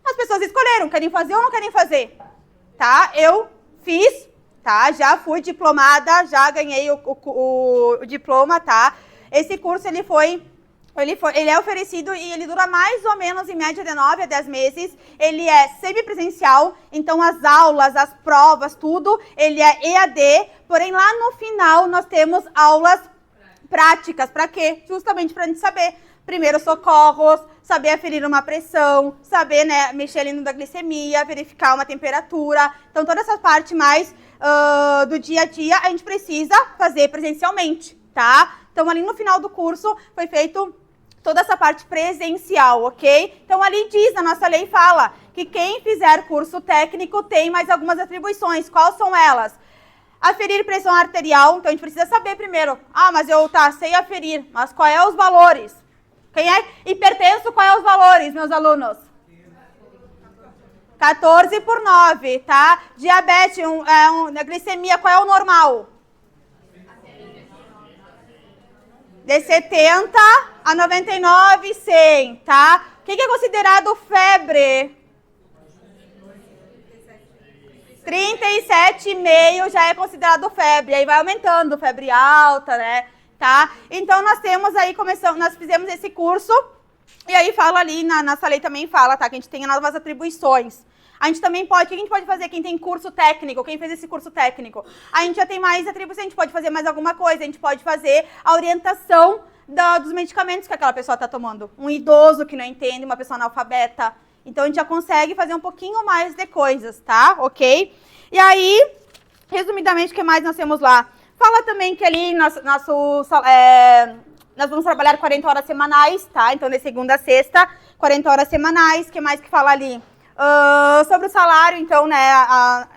As pessoas escolheram, querem fazer ou não querem fazer. Tá? Eu fiz, tá? Já fui diplomada, já ganhei o diploma, tá? Esse curso, ele é oferecido e ele dura mais ou menos em média de 9 a 10 meses. Ele é semipresencial, então as aulas, as provas, tudo, ele é EAD. Porém, lá no final, nós temos aulas práticas. Para quê? Justamente para a gente saber primeiros socorros, saber aferir uma pressão, saber, né, mexer ali no da glicemia, verificar uma temperatura. Então, toda essa parte mais do dia a dia, a gente precisa fazer presencialmente, tá? Então, ali no final do curso, foi feito toda essa parte presencial, ok? Então, ali diz, a nossa lei fala que quem fizer curso técnico tem mais algumas atribuições. Quais são elas? Aferir pressão arterial. Então, a gente precisa saber primeiro. Ah, mas eu sei aferir, mas qual é os valores? Quem é hipertenso, qual é os valores, meus alunos? 14/9, tá? Diabetes, a glicemia, qual é o normal? De 70 a 99, 100, tá? O que é considerado febre? 37,5 já é considerado febre. Aí vai aumentando, febre alta, né? Tá? Então, nós temos aí, nós fizemos esse curso, e aí fala ali, na nossa lei também fala, tá? Que a gente tem novas atribuições. A gente também pode, o que a gente pode fazer? Quem tem curso técnico, quem fez esse curso técnico, a gente já tem mais atribuição, a gente pode fazer mais alguma coisa, a gente pode fazer a orientação dos medicamentos que aquela pessoa está tomando. Um idoso que não entende, uma pessoa analfabeta. Então, a gente já consegue fazer um pouquinho mais de coisas, tá? Ok? E aí, resumidamente, o que mais nós temos lá? Fala também que ali nós vamos trabalhar 40 horas semanais, tá? Então, de segunda a sexta, 40 horas semanais. O que mais que fala ali? Sobre o salário, então, né?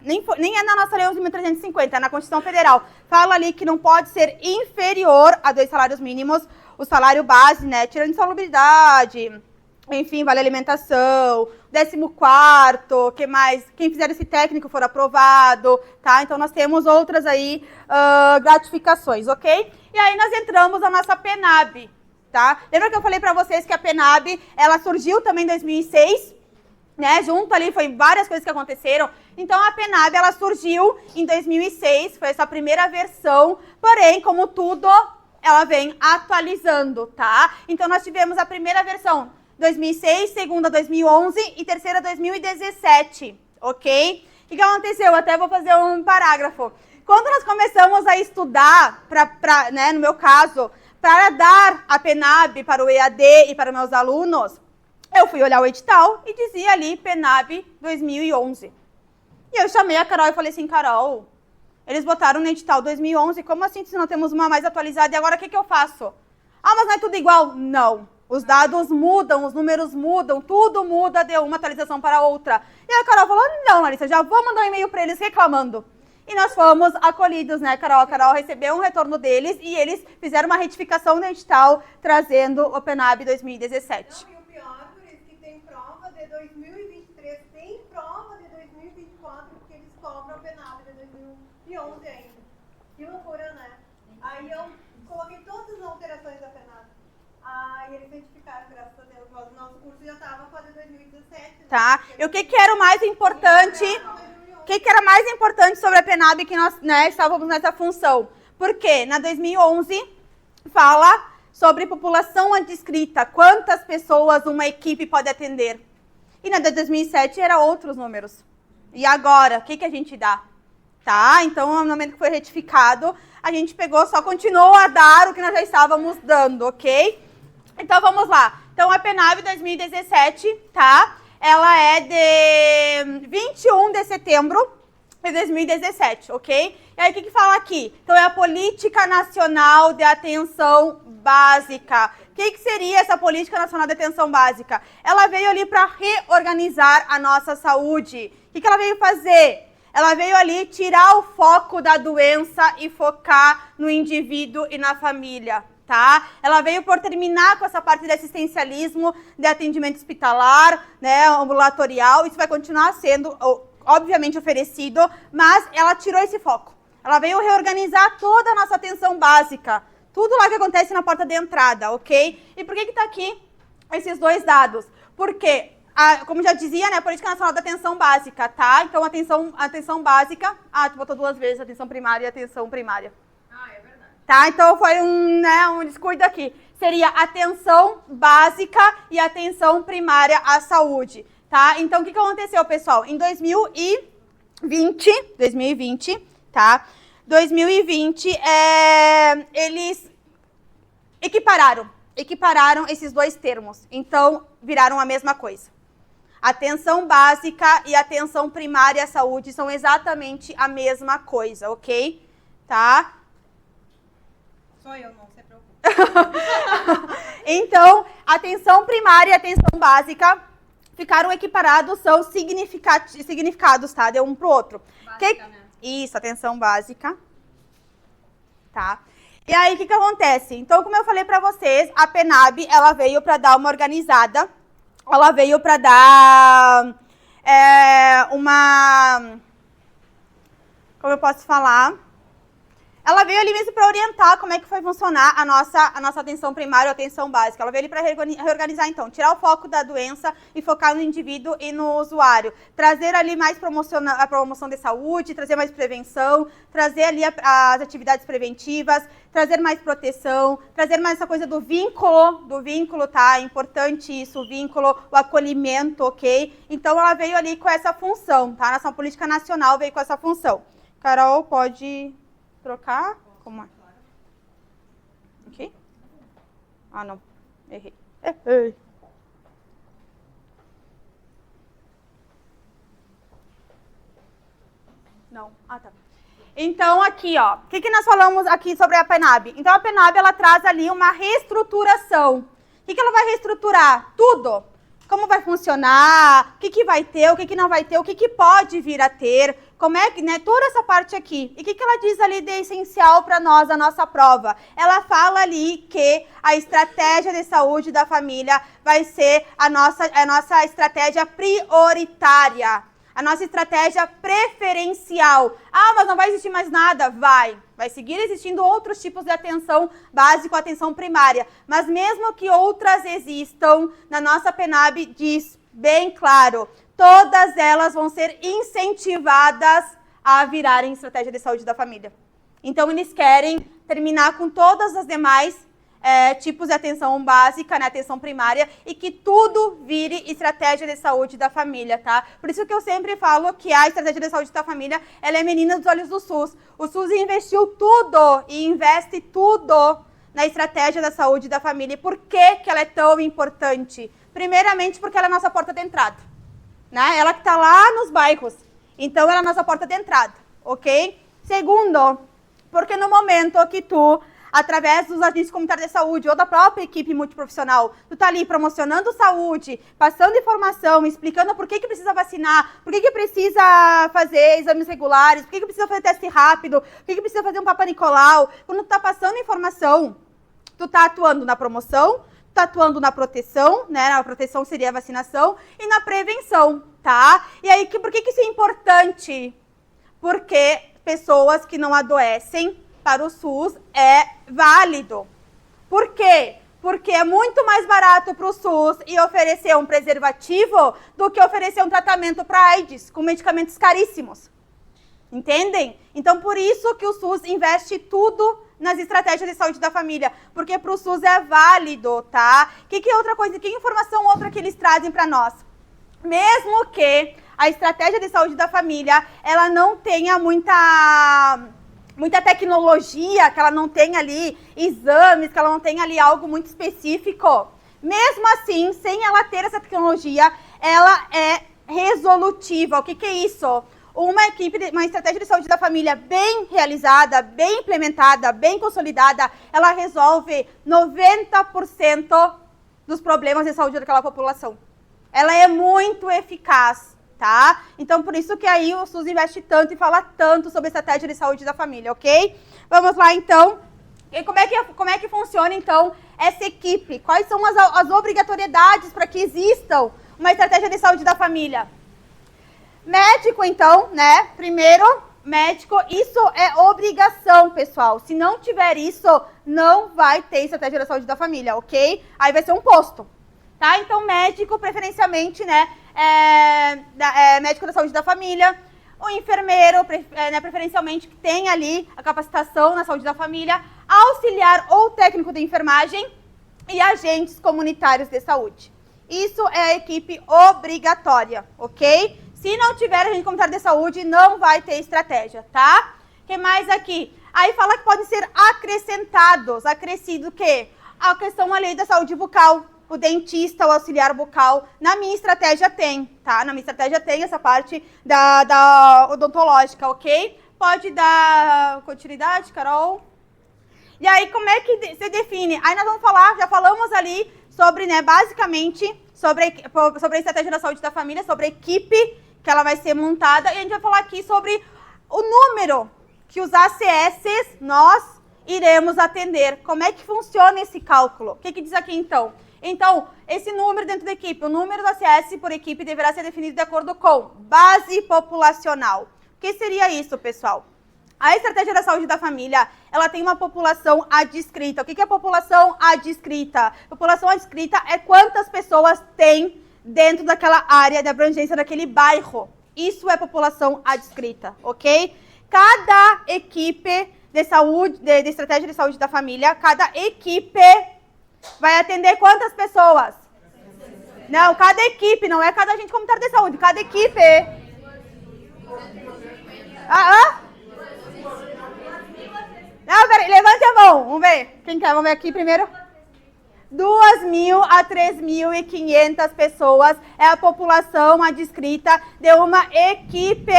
Nem é na nossa lei 11.350, é na Constituição Federal. Fala ali que não pode ser inferior a 2 salários mínimos, o salário base, né? Tirando insalubridade, enfim, vale alimentação, 14º, que mais? Quem fizer esse técnico for aprovado, tá? Então, nós temos outras aí gratificações, ok? E aí, nós entramos na nossa PENAB, tá? Lembra que eu falei pra vocês que a PENAB, ela surgiu também em 2006, né? Junto ali, foi várias coisas que aconteceram. Então, a PENAB, ela surgiu em 2006, foi essa primeira versão, porém, como tudo, ela vem atualizando, tá? Então, nós tivemos a primeira versão 2006, segunda 2011 e terceira 2017, ok? O que aconteceu? Até vou fazer um parágrafo. Quando nós começamos a estudar, né, no meu caso, para dar a PENAB para o EAD e para meus alunos, eu fui olhar o edital e dizia ali PENAB 2011. E eu chamei a Carol e falei assim, Carol, eles botaram no edital 2011, como assim se não temos uma mais atualizada? E agora o que eu faço? Ah, mas não é tudo igual? Não. Os dados mudam, os números mudam, tudo muda de uma atualização para outra. E a Carol falou, não, Larissa, já vou mandar um e-mail para eles reclamando. E nós fomos acolhidos, né, Carol? A Carol recebeu um retorno deles e eles fizeram uma retificação no edital, trazendo o PENAB 2017. Não, e o pior, por isso que tem prova de 2023, tem prova de 2024, porque eles cobram o PENAB de 2011 ainda. Que loucura, né? Aí eu coloquei todas as alterações da PENAB. E eles certificaram, graças a Deus, o nosso curso já estava quase 2017. Né? Tá, e o que era o mais importante... O que era mais importante sobre a PENAB que nós, né, estávamos nessa função? Porque na 2011 fala sobre população adscrita, quantas pessoas uma equipe pode atender. E na de 2007 era outros números. E agora, o que a gente dá? Tá? Então, no momento que foi retificado, a gente pegou, só continuou a dar o que nós já estávamos dando, ok? Então, vamos lá. Então, a PENAB 2017, tá? Ela é de 21 de setembro de 2017, ok? E aí, o que fala aqui? Então, é a Política Nacional de Atenção Básica. O que seria essa Política Nacional de Atenção Básica? Ela veio ali para reorganizar a nossa saúde. O que ela veio fazer? Ela veio ali tirar o foco da doença e focar no indivíduo e na família. Tá? Ela veio por terminar com essa parte de assistencialismo, de atendimento hospitalar, né, ambulatorial. Isso vai continuar sendo, obviamente, oferecido, mas ela tirou esse foco. Ela veio reorganizar toda a nossa atenção básica. Tudo lá que acontece na porta de entrada, ok? E por que está aqui esses dois dados? Porque, como já dizia, né, a Política Nacional da Atenção Básica, tá? Então, atenção básica... tu botou 2 vezes, atenção primária e atenção primária. Tá? Então, foi um descuido aqui. Seria atenção básica e atenção primária à saúde, tá? Então, o que aconteceu, pessoal? Em 2020, tá? 2020, eles equipararam esses dois termos. Então, viraram a mesma coisa. Atenção básica e atenção primária à saúde são exatamente a mesma coisa, ok? Tá? Sou eu, não se preocupe. Então, atenção primária e atenção básica ficaram equiparados, são significados, tá? De um pro outro. Básica, né? Isso, atenção básica. Tá? E aí, o que acontece? Então, como eu falei pra vocês, a PENAB, ela veio pra dar uma organizada, ela veio pra dar uma... Como eu posso falar? ela veio ali mesmo para orientar como é que vai funcionar a nossa atenção primária ou atenção básica. Ela veio ali para reorganizar, então, tirar o foco da doença e focar no indivíduo e no usuário. Trazer ali mais a promoção de saúde, trazer mais prevenção, trazer ali as atividades preventivas, trazer mais proteção, trazer mais essa coisa do vínculo, tá? É importante isso, o vínculo, o acolhimento, ok? Então, ela veio ali com essa função, tá? A Nação Política Nacional veio com essa função. Carol, pode trocar? Como é? Ok? Ah, não. Errei. Não. Ah, tá. Então, aqui, ó. O que nós falamos aqui sobre a PNAB? Então, a PNAB, ela traz ali uma reestruturação. O que ela vai reestruturar? Tudo. Como vai funcionar, o que vai ter, o que não vai ter, o que pode vir a ter, como é que, né, toda essa parte aqui. E o que ela diz ali de essencial para nós, a nossa prova? Ela fala ali que a estratégia de saúde da família vai ser a nossa estratégia prioritária, a nossa estratégia preferencial. Ah, mas não vai existir mais nada? Vai seguir existindo outros tipos de atenção básica, atenção primária. Mas mesmo que outras existam, na nossa PNAB diz bem claro, todas elas vão ser incentivadas a virarem estratégia de saúde da família. Então, eles querem terminar com todas as demais tipos de atenção básica, né, atenção primária, e que tudo vire estratégia de saúde da família, tá? Por isso que eu sempre falo que a estratégia de saúde da família, ela é menina dos olhos do SUS. O SUS investiu tudo e investe tudo na estratégia da saúde da família. E por que ela é tão importante? Primeiramente, porque ela é a nossa porta de entrada, né? Ela que está lá nos bairros. Então, ela é a nossa porta de entrada, ok? Segundo, porque no momento que tu, através dos agentes comunitários de saúde ou da própria equipe multiprofissional, tu tá ali promocionando saúde, passando informação, explicando por que precisa vacinar, por que precisa fazer exames regulares, por que precisa fazer teste rápido, por que precisa fazer um Papa Nicolau. Quando tu tá passando informação, tu tá atuando na promoção, tu tá atuando na proteção, né? A proteção seria a vacinação, e na prevenção, tá? E aí, por que isso é importante? Porque pessoas que não adoecem, para o SUS é válido. Por quê? Porque é muito mais barato para o SUS e oferecer um preservativo do que oferecer um tratamento para AIDS, com medicamentos caríssimos. Entendem? Então, por isso que o SUS investe tudo nas estratégias de saúde da família, porque para o SUS é válido, tá? Que outra coisa, que informação outra que eles trazem para nós? Mesmo que a estratégia de saúde da família, ela não tenha muita tecnologia, que ela não tenha ali exames, que ela não tenha ali algo muito específico. Mesmo assim, sem ela ter essa tecnologia, ela é resolutiva. O que é isso? Uma estratégia de saúde da família bem realizada, bem implementada, bem consolidada, ela resolve 90% dos problemas de saúde daquela população. Ela é muito eficaz. Tá? Então, por isso que aí o SUS investe tanto e fala tanto sobre a estratégia de saúde da família, ok? Vamos lá, então. E como é que funciona, então, essa equipe? Quais são as obrigatoriedades para que existam uma estratégia de saúde da família? Médico, então, né? Primeiro, médico, isso é obrigação, pessoal. Se não tiver isso, não vai ter estratégia de saúde da família, ok? Aí vai ser um posto, tá? Então, médico, preferencialmente, né? Médico da saúde da família, o enfermeiro, né, preferencialmente, que tem ali a capacitação na saúde da família, auxiliar ou técnico de enfermagem e agentes comunitários de saúde. Isso é a equipe obrigatória, ok? Se não tiver agente comunitário de saúde, não vai ter estratégia, tá? O que mais aqui? Aí fala que podem ser acrescentados. Acrescido o quê? A questão ali da saúde bucal. O dentista, o auxiliar bucal, na minha estratégia tem, tá? Na minha estratégia tem essa parte da odontológica, ok? Pode dar continuidade, Carol? E aí, como é que se define? Aí nós vamos falar, já falamos ali sobre, né, basicamente, sobre a estratégia da saúde da família, sobre a equipe que ela vai ser montada, e a gente vai falar aqui sobre o número que os ACS, nós, iremos atender. Como é que funciona esse cálculo? O que diz aqui, então? Então, esse número dentro da equipe, o número do ACS por equipe deverá ser definido de acordo com base populacional. O que seria isso, pessoal? A estratégia da saúde da família, ela tem uma população adscrita. O que é população adscrita? População adscrita é quantas pessoas tem dentro daquela área de abrangência daquele bairro. Isso é população adscrita, ok? Cada equipe de saúde, de estratégia de saúde da família, cada equipe vai atender quantas pessoas? Não, cada equipe, não é cada agente comunitário de saúde, cada equipe. Não, peraí, levante a mão, vamos ver. Quem quer? Vamos ver aqui primeiro. 2.000 a 3.500 pessoas é a população adscrita de uma equipe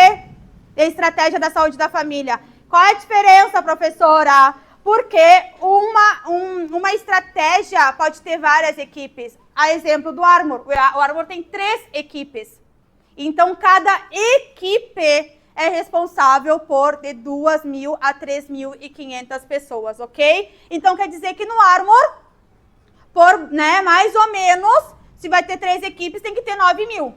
de estratégia da saúde da família. Qual é a diferença, professora? Porque uma estratégia pode ter várias equipes. A exemplo do Armor. O Armor tem 3 equipes. Então, cada equipe é responsável por de 2.000 a 3.500 pessoas, ok? Então, quer dizer que no Armor, mais ou menos, se vai ter 3 equipes, tem que ter 9.000.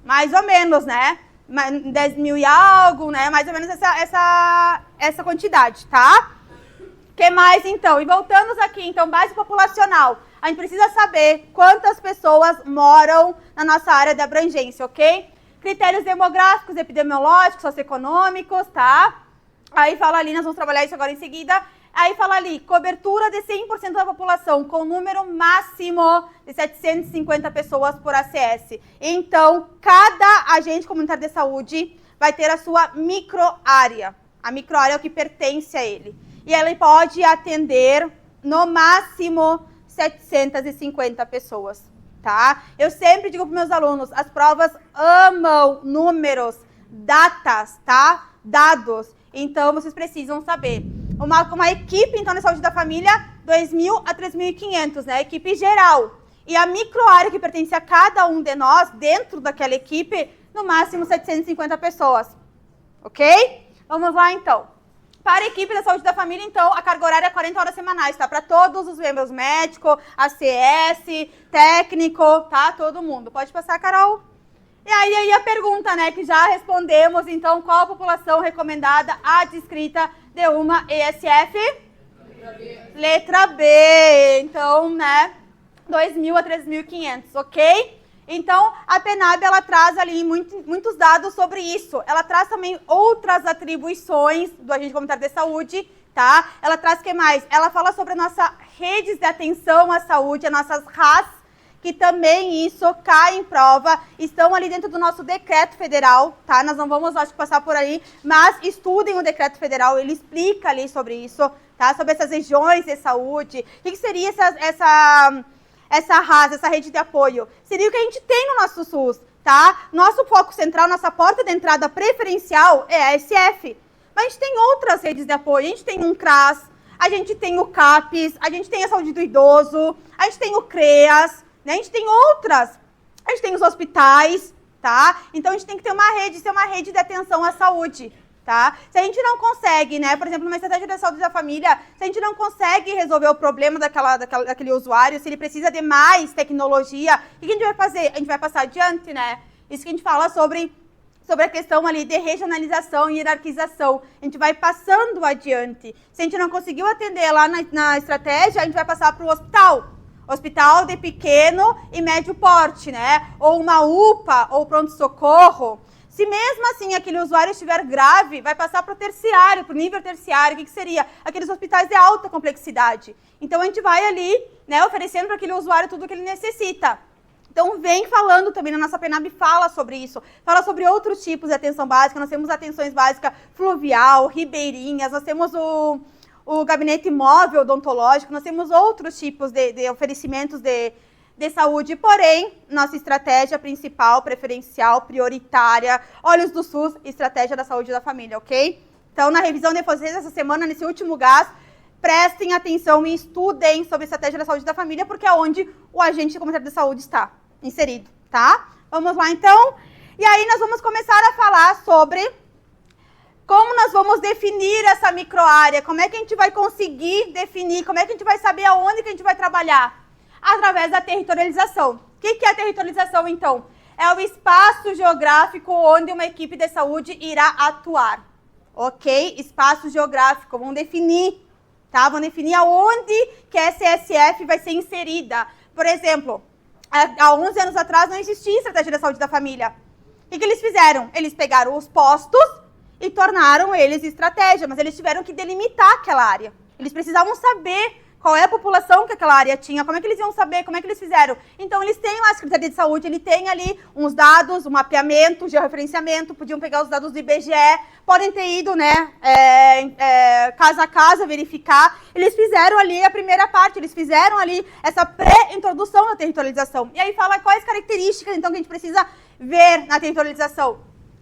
Mais ou menos, né? 10.000 e algo, né? Mais ou menos essa quantidade, tá? O que mais, então? E voltamos aqui, então, base populacional. A gente precisa saber quantas pessoas moram na nossa área de abrangência, ok? Critérios demográficos, epidemiológicos, socioeconômicos, tá? Aí fala ali, nós vamos trabalhar isso agora em seguida. Aí fala ali, cobertura de 100% da população, com número máximo de 750 pessoas por ACS. Então, cada agente comunitário de saúde vai ter a sua microárea. A microárea é o que pertence a ele. E ela pode atender, no máximo, 750 pessoas, tá? Eu sempre digo para meus alunos, as provas amam números, datas, tá? Dados. Então, vocês precisam saber. Uma equipe, então, na saúde da família, 2.000 a 3.500, né? Equipe geral. E a microárea que pertence a cada um de nós, dentro daquela equipe, no máximo 750 pessoas. Ok? Vamos lá, então. Para a equipe da saúde da família, então, a carga horária é 40 horas semanais, tá? Para todos os membros, médico, ACS, técnico, tá? Todo mundo. Pode passar, Carol? E aí a pergunta, né, que já respondemos, então, qual a população recomendada adscrita de uma ESF? Letra B. Letra B. Então, né, 2.000 a 3.500, ok? Então, a PNAB, ela traz ali muitos dados sobre isso. Ela traz também outras atribuições do agente comunitário de saúde, tá? Ela traz o que mais? Ela fala sobre a nossa redes de atenção à saúde, as nossas RAS, que também isso cai em prova, estão ali dentro do nosso decreto federal, tá? Nós não vamos, acho que, passar por aí, mas estudem o decreto federal, ele explica ali sobre isso, tá? Sobre essas regiões de saúde. O que seria essa RAS, essa rede de apoio? Seria o que a gente tem no nosso SUS, tá? Nosso foco central, nossa porta de entrada preferencial é a SF. Mas a gente tem outras redes de apoio, a gente tem um CRAS, a gente tem o CAPES, a gente tem a saúde do idoso, a gente tem o CREAS, né? A gente tem outras, a gente tem os hospitais, tá? Então a gente tem que ter uma rede de atenção à saúde, tá? Se a gente não consegue, né, por exemplo, numa estratégia de saúde da família, se a gente não consegue resolver o problema daquele usuário, se ele precisa de mais tecnologia, o que a gente vai fazer? A gente vai passar adiante, né? Isso que a gente fala sobre a questão ali de regionalização e hierarquização. A gente vai passando adiante. Se a gente não conseguiu atender lá na estratégia, a gente vai passar para o hospital de pequeno e médio porte, né? Ou uma UPA, ou pronto-socorro. Se mesmo assim aquele usuário estiver grave, vai passar para o terciário, para o nível terciário. O que seria? Aqueles hospitais de alta complexidade. Então a gente vai ali, né, oferecendo para aquele usuário tudo o que ele necessita. Então vem falando também, na nossa PNAB fala sobre isso. Fala sobre outros tipos de atenção básica. Nós temos atenções básicas fluvial, ribeirinhas, nós temos o gabinete móvel odontológico, nós temos outros tipos de oferecimentos de saúde, porém, nossa estratégia principal, preferencial, prioritária, olhos do SUS, estratégia da saúde da família, ok? Então, na revisão de vocês essa semana, nesse último GAS, prestem atenção e estudem sobre a estratégia da saúde da família, porque é onde o agente comunitário de saúde está inserido, tá? Vamos lá, então? E aí, nós vamos começar a falar sobre como nós vamos definir essa microárea, como é que a gente vai conseguir definir, como é que a gente vai saber aonde que a gente vai trabalhar? Através da territorialização. O que é a territorialização, então? É o espaço geográfico onde uma equipe de saúde irá atuar, ok? Espaço geográfico, vamos definir, tá? Vamos definir aonde que a SSF vai ser inserida. Por exemplo, há 11 anos atrás não existia estratégia da saúde da família. O que eles fizeram? Eles pegaram os postos e tornaram eles estratégia, mas eles tiveram que delimitar aquela área. Eles precisavam saber qual é a população que aquela área tinha, como é que eles iam saber, como é que eles fizeram. Então, eles têm lá a Secretaria de Saúde, ele tem ali uns dados, um mapeamento, um georreferenciamento, podiam pegar os dados do IBGE, podem ter ido, né, casa a casa, verificar. Eles fizeram ali a primeira parte, eles fizeram ali essa pré-introdução da territorialização. E aí fala quais características, então, que a gente precisa ver na territorialização.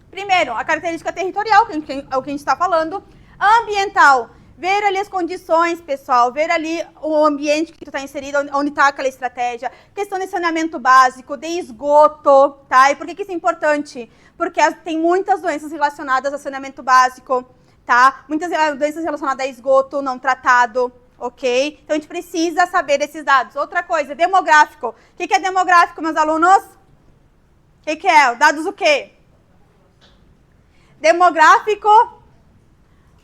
Primeiro, a característica territorial, que é o que a gente está falando. Ambiental. Ver ali as condições, pessoal, ver ali o ambiente que tu está inserido, onde está aquela estratégia. Questão de saneamento básico, de esgoto, tá? E por que isso é importante? Porque tem muitas doenças relacionadas a saneamento básico, tá? Muitas doenças relacionadas a esgoto não tratado, ok? Então, a gente precisa saber desses dados. Outra coisa, demográfico. O que é demográfico, meus alunos? O que é? Dados o quê? Demográfico...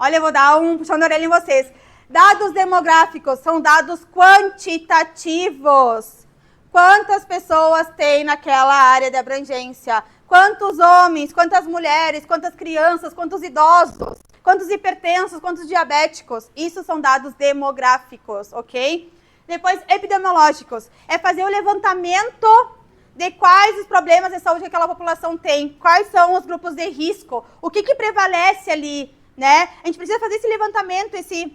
Olha, eu vou dar um puxão de orelha em vocês. Dados demográficos são dados quantitativos. Quantas pessoas tem naquela área de abrangência? Quantos homens, quantas mulheres, quantas crianças, quantos idosos, quantos hipertensos, quantos diabéticos? Isso são dados demográficos, ok? Depois, epidemiológicos. É fazer o levantamento de quais os problemas de saúde que aquela população tem. Quais são os grupos de risco. O que prevalece ali? Né? A gente precisa fazer esse levantamento, esse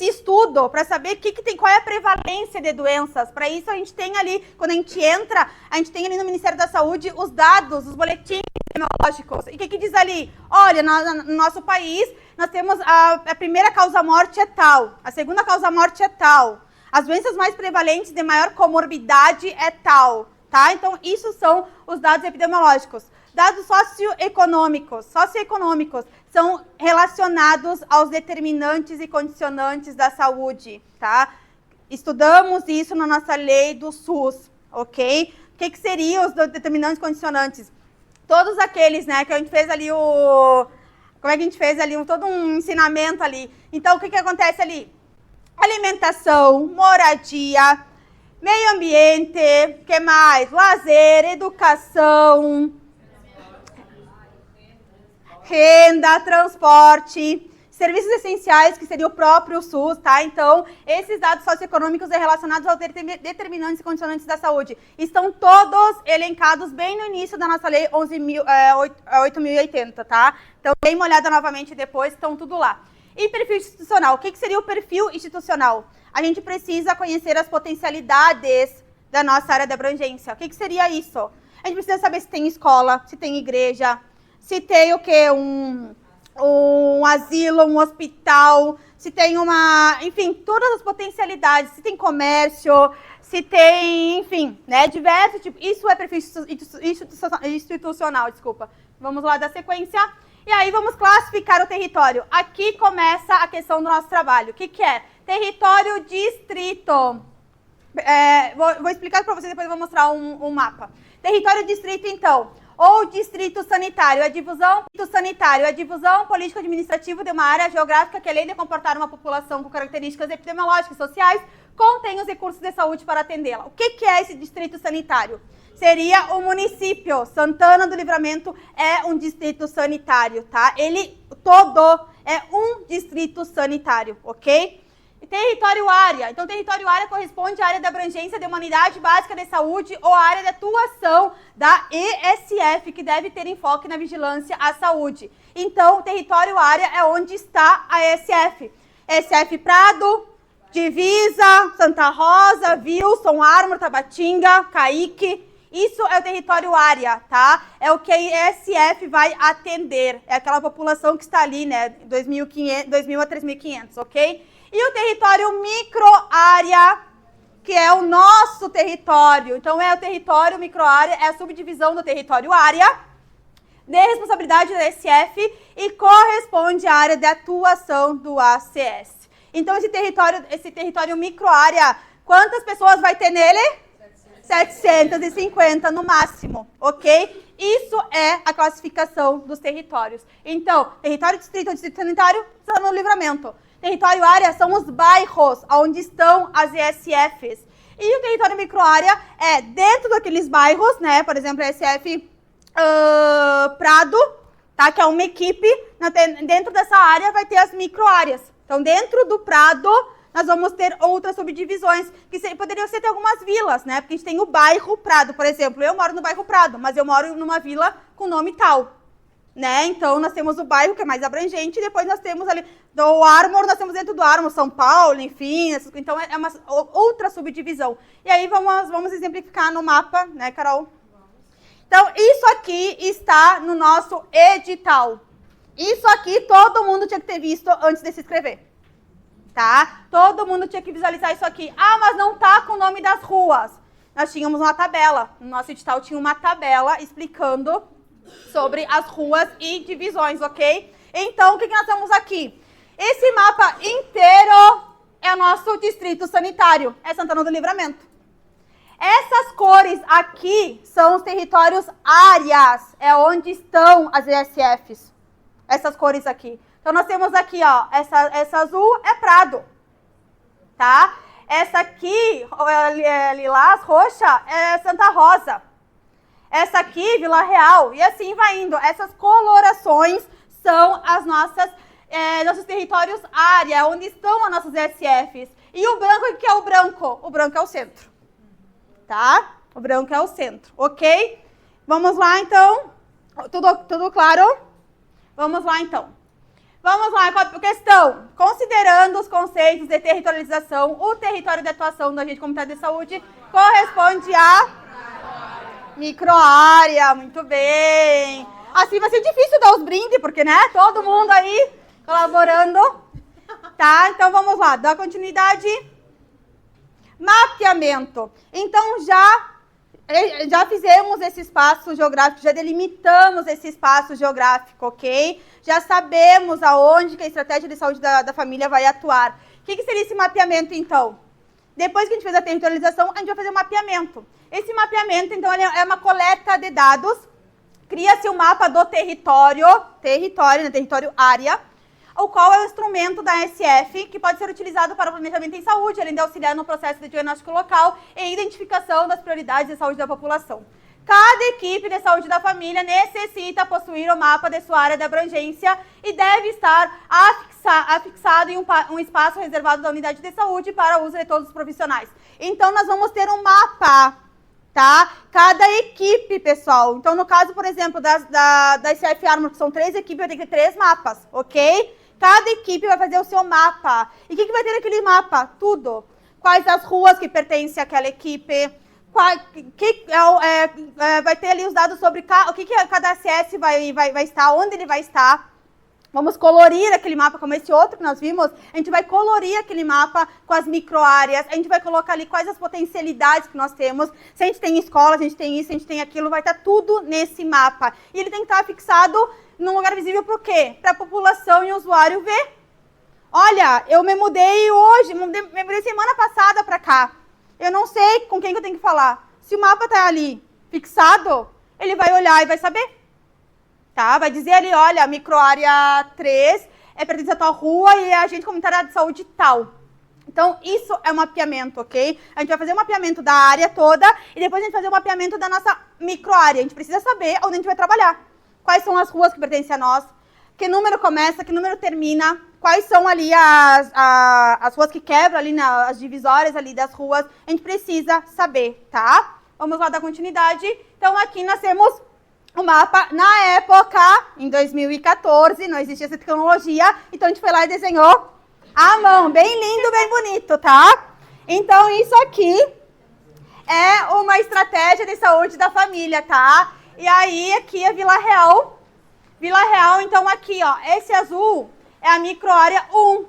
estudo, para saber qual é a prevalência de doenças. Para isso, a gente tem ali, quando a gente entra, a gente tem ali no Ministério da Saúde os dados, os boletins epidemiológicos. E o que diz ali? Olha, no nosso país, nós temos a primeira causa-morte é tal, a segunda causa-morte é tal, as doenças mais prevalentes de maior comorbidade é tal, tá? Então, isso são os dados epidemiológicos. Dados socioeconômicos são relacionados aos determinantes e condicionantes da saúde, tá? Estudamos isso na nossa lei do SUS, ok? O que seriam os determinantes e condicionantes? Todos aqueles, né, que a gente fez ali como é que a gente fez ali todo um ensinamento ali. Então, o que acontece ali? Alimentação, moradia, meio ambiente, que mais? Lazer, educação, renda, transporte, serviços essenciais, que seria o próprio SUS, tá? Então, esses dados socioeconômicos relacionados aos determinantes e condicionantes da saúde estão todos elencados bem no início da nossa lei 8.080, tá? Então, dê uma olhada novamente depois, estão tudo lá. E perfil institucional. O que seria o perfil institucional? A gente precisa conhecer as potencialidades da nossa área de abrangência. O que seria isso? A gente precisa saber se tem escola, se tem igreja, se tem o quê? Um asilo, um hospital, se tem enfim, todas as potencialidades, se tem comércio, se tem, enfim, né, diversos tipos. Isso é perfil institucional, desculpa. Vamos lá da sequência. E aí vamos classificar o território. Aqui começa a questão do nosso trabalho. O que é? Território distrito. Vou explicar para vocês, depois eu vou mostrar um mapa. Território distrito, então. Ou distrito sanitário, é divisão político-administrativo de uma área geográfica que, além de comportar uma população com características epidemiológicas e sociais, contém os recursos de saúde para atendê-la. O que é esse distrito sanitário? Seria o município. Santana do Livramento é um distrito sanitário, tá? Ele todo é um distrito sanitário, ok? Território área. Então, território área corresponde à área de abrangência de uma unidade básica de saúde ou à área de atuação da ESF, que deve ter enfoque na vigilância à saúde. Então, território área é onde está a ESF. ESF Prado, Divisa, Santa Rosa, Wilson, Armor, Tabatinga, Caique. Isso é o território área, tá? É o que a ESF vai atender. É aquela população que está ali, né? 2.000 a 3.500, ok? E o território microárea, que é o nosso território. Então, é o território microárea, é a subdivisão do território área, de responsabilidade da SF e corresponde à área de atuação do ACS. Então, esse território microárea, quantas pessoas vai ter nele? 750 no máximo, ok? Isso é a classificação dos territórios. Então, território distrito ou distrito sanitário está no Livramento. Território área são os bairros onde estão as ESFs. E o território microárea é dentro daqueles bairros, né? Por exemplo, a ESF Prado, tá? Que é uma equipe. Dentro dessa área vai ter as microáreas. Então, dentro do Prado, nós vamos ter outras subdivisões, que poderiam ser algumas vilas, né? Porque a gente tem o bairro Prado, por exemplo. Eu moro no bairro Prado, mas eu moro numa vila com nome tal, né? Então, nós temos o bairro, que é mais abrangente, e depois nós temos ali do Armor, nós temos dentro do Armor São Paulo, enfim. Então, é uma outra subdivisão. E aí, vamos exemplificar no mapa, né, Carol? Então, isso aqui está no nosso edital. Isso aqui todo mundo tinha que ter visto antes de se inscrever. Tá? Todo mundo tinha que visualizar isso aqui. Ah, mas não tá com o nome das ruas. Nós tínhamos uma tabela. No nosso edital tinha uma tabela explicando sobre as ruas e divisões, ok? Então, o que nós temos aqui? Esse mapa inteiro é o nosso distrito sanitário. É Santana do Livramento. Essas cores aqui são os territórios áreas. É onde estão as ESFs. Essas cores aqui. Então, nós temos aqui, ó, essa azul é Prado, tá? Essa aqui, lilás, roxa, é Santa Rosa. Essa aqui, Vila Real, e assim vai indo. Essas colorações são as nossos territórios área, onde estão as nossas ESFs. E o branco, o que é o branco? O branco é o centro, tá? O branco é o centro, ok? Vamos lá, então. Tudo claro? Vamos lá, então. Vamos lá, questão. Considerando os conceitos de territorialização, o território de atuação do agente comunitário de saúde corresponde a microárea. Muito bem. Assim vai ser difícil dar os brindes, porque, né, todo mundo aí colaborando. Tá, então vamos lá, dá continuidade. Mapeamento. Então, já fizemos esse espaço geográfico, já delimitamos esse espaço geográfico, ok? Já sabemos aonde que a estratégia de saúde da família vai atuar. O que seria esse mapeamento, então? Depois que a gente fez a territorialização, a gente vai fazer o mapeamento. Esse mapeamento, então, é uma coleta de dados. Cria-se um mapa do território área, o qual é o instrumento da SF, que pode ser utilizado para o planejamento em saúde, além de auxiliar no processo de diagnóstico local e identificação das prioridades de saúde da população. Cada equipe de saúde da família necessita possuir o mapa de sua área de abrangência e deve estar afixado em um espaço reservado da unidade de saúde para uso de todos os profissionais. Então, nós vamos ter um mapa, tá? Cada equipe, pessoal. Então, no caso, por exemplo, da SF Armor, que são 3 equipes, vai ter que ter 3 mapas, ok? Cada equipe vai fazer o seu mapa. E o que vai ter naquele mapa? Tudo. Quais as ruas que pertencem àquela equipe, vai ter ali os dados sobre o que cada ACS vai estar, onde ele vai estar. Vamos colorir aquele mapa, como esse outro que nós vimos. A gente vai colorir aquele mapa com as microáreas. A gente vai colocar ali quais as potencialidades que nós temos. Se a gente tem escola, a gente tem isso, a gente tem aquilo, vai estar tudo nesse mapa. E ele tem que estar fixado num lugar visível para o quê? Para a população e o usuário ver. Olha, eu me mudei hoje, me mudei semana passada para cá. Eu não sei com quem que eu tenho que falar. Se o mapa está ali fixado, ele vai olhar e vai saber. Tá? Vai dizer ali, olha, microárea 3 pertence a tal rua e a agente comunitária de saúde tal. Então, isso é um mapeamento, ok? A gente vai fazer um mapeamento da área toda e depois a gente vai fazer um mapeamento da nossa microárea. A gente precisa saber onde a gente vai trabalhar. Quais são as ruas que pertencem a nós, que número começa, que número termina, quais são ali as ruas que quebram ali, as divisórias ali das ruas. A gente precisa saber, tá? Vamos lá dar continuidade. Então, aqui nós temos o mapa. Na época, em 2014, não existia essa tecnologia, então a gente foi lá e desenhou à mão. Bem lindo, bem bonito, tá? Então, isso aqui é uma estratégia de saúde da família, tá? E aí, aqui é Vila Real. Vila Real, então aqui, ó, esse azul é a microárea 1,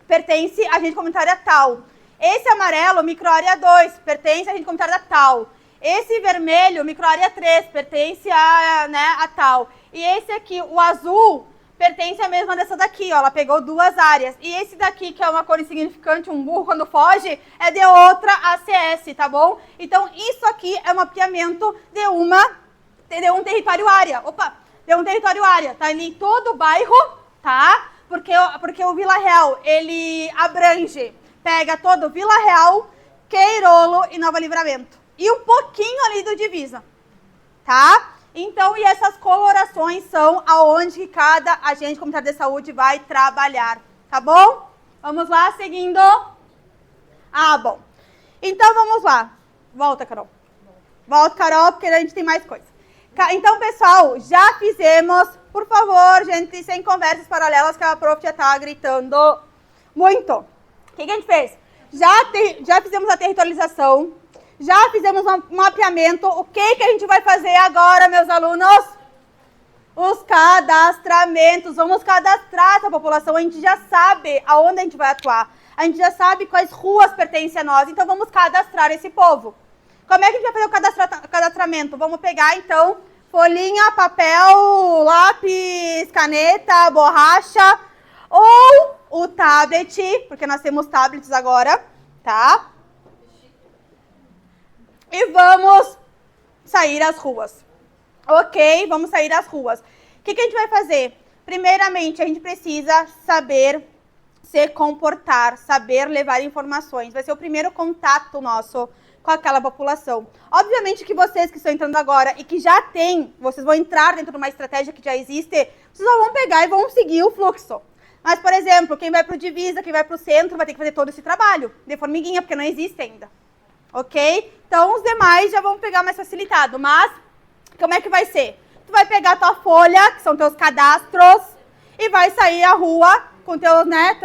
pertence à agente comunitária tal. Esse amarelo, microárea 2, pertence à agente comunitária tal. Esse vermelho, microárea 3, pertence a tal. E esse aqui, o azul, pertence à mesma dessa daqui, ó, ela pegou 2 áreas. E esse daqui, que é uma cor insignificante, um burro quando foge, é de outra ACS, tá bom? Então, isso aqui é um mapeamento de uma deu um território área. Opa, deu um território área. Tá ali todo o bairro, tá? Porque o Vila Real, ele abrange, pega todo Vila Real, Queirolo e Nova Livramento. E um pouquinho ali do Divisa, tá? Então, e essas colorações são aonde cada agente comunitário de saúde vai trabalhar, tá bom? Vamos lá, seguindo. Ah, bom. Então, vamos lá. Volta, Carol. Volta, Carol, porque a gente tem mais coisa. Então, pessoal, já fizemos... Por favor, gente, sem conversas paralelas, que a prof já tá gritando muito. O que a gente fez? Já fizemos a territorialização, já fizemos um mapeamento. O que a gente vai fazer agora, meus alunos? Os cadastramentos. Vamos cadastrar essa população. A gente já sabe aonde a gente vai atuar. A gente já sabe quais ruas pertencem a nós. Então, vamos cadastrar esse povo. Como é que a gente vai fazer o cadastramento? Vamos pegar, então... folhinha, papel, lápis, caneta, borracha ou o tablet, porque nós temos tablets agora, tá? E vamos sair às ruas. Ok, vamos sair às ruas. O que a gente vai fazer? Primeiramente, a gente precisa saber se comportar, saber levar informações. Vai ser o primeiro contato nosso com aquela população. Obviamente que vocês que estão entrando agora e que já têm, vocês vão entrar dentro de uma estratégia que já existe, vocês só vão pegar e vão seguir o fluxo. Mas, por exemplo, quem vai para o Divisa, quem vai para o centro, vai ter que fazer todo esse trabalho de formiguinha, porque não existe ainda. Ok? Então, os demais já vão pegar mais facilitado. Mas, como é que vai ser? Tu vai pegar a tua folha, que são teus cadastros, e vai sair à rua com teu, né,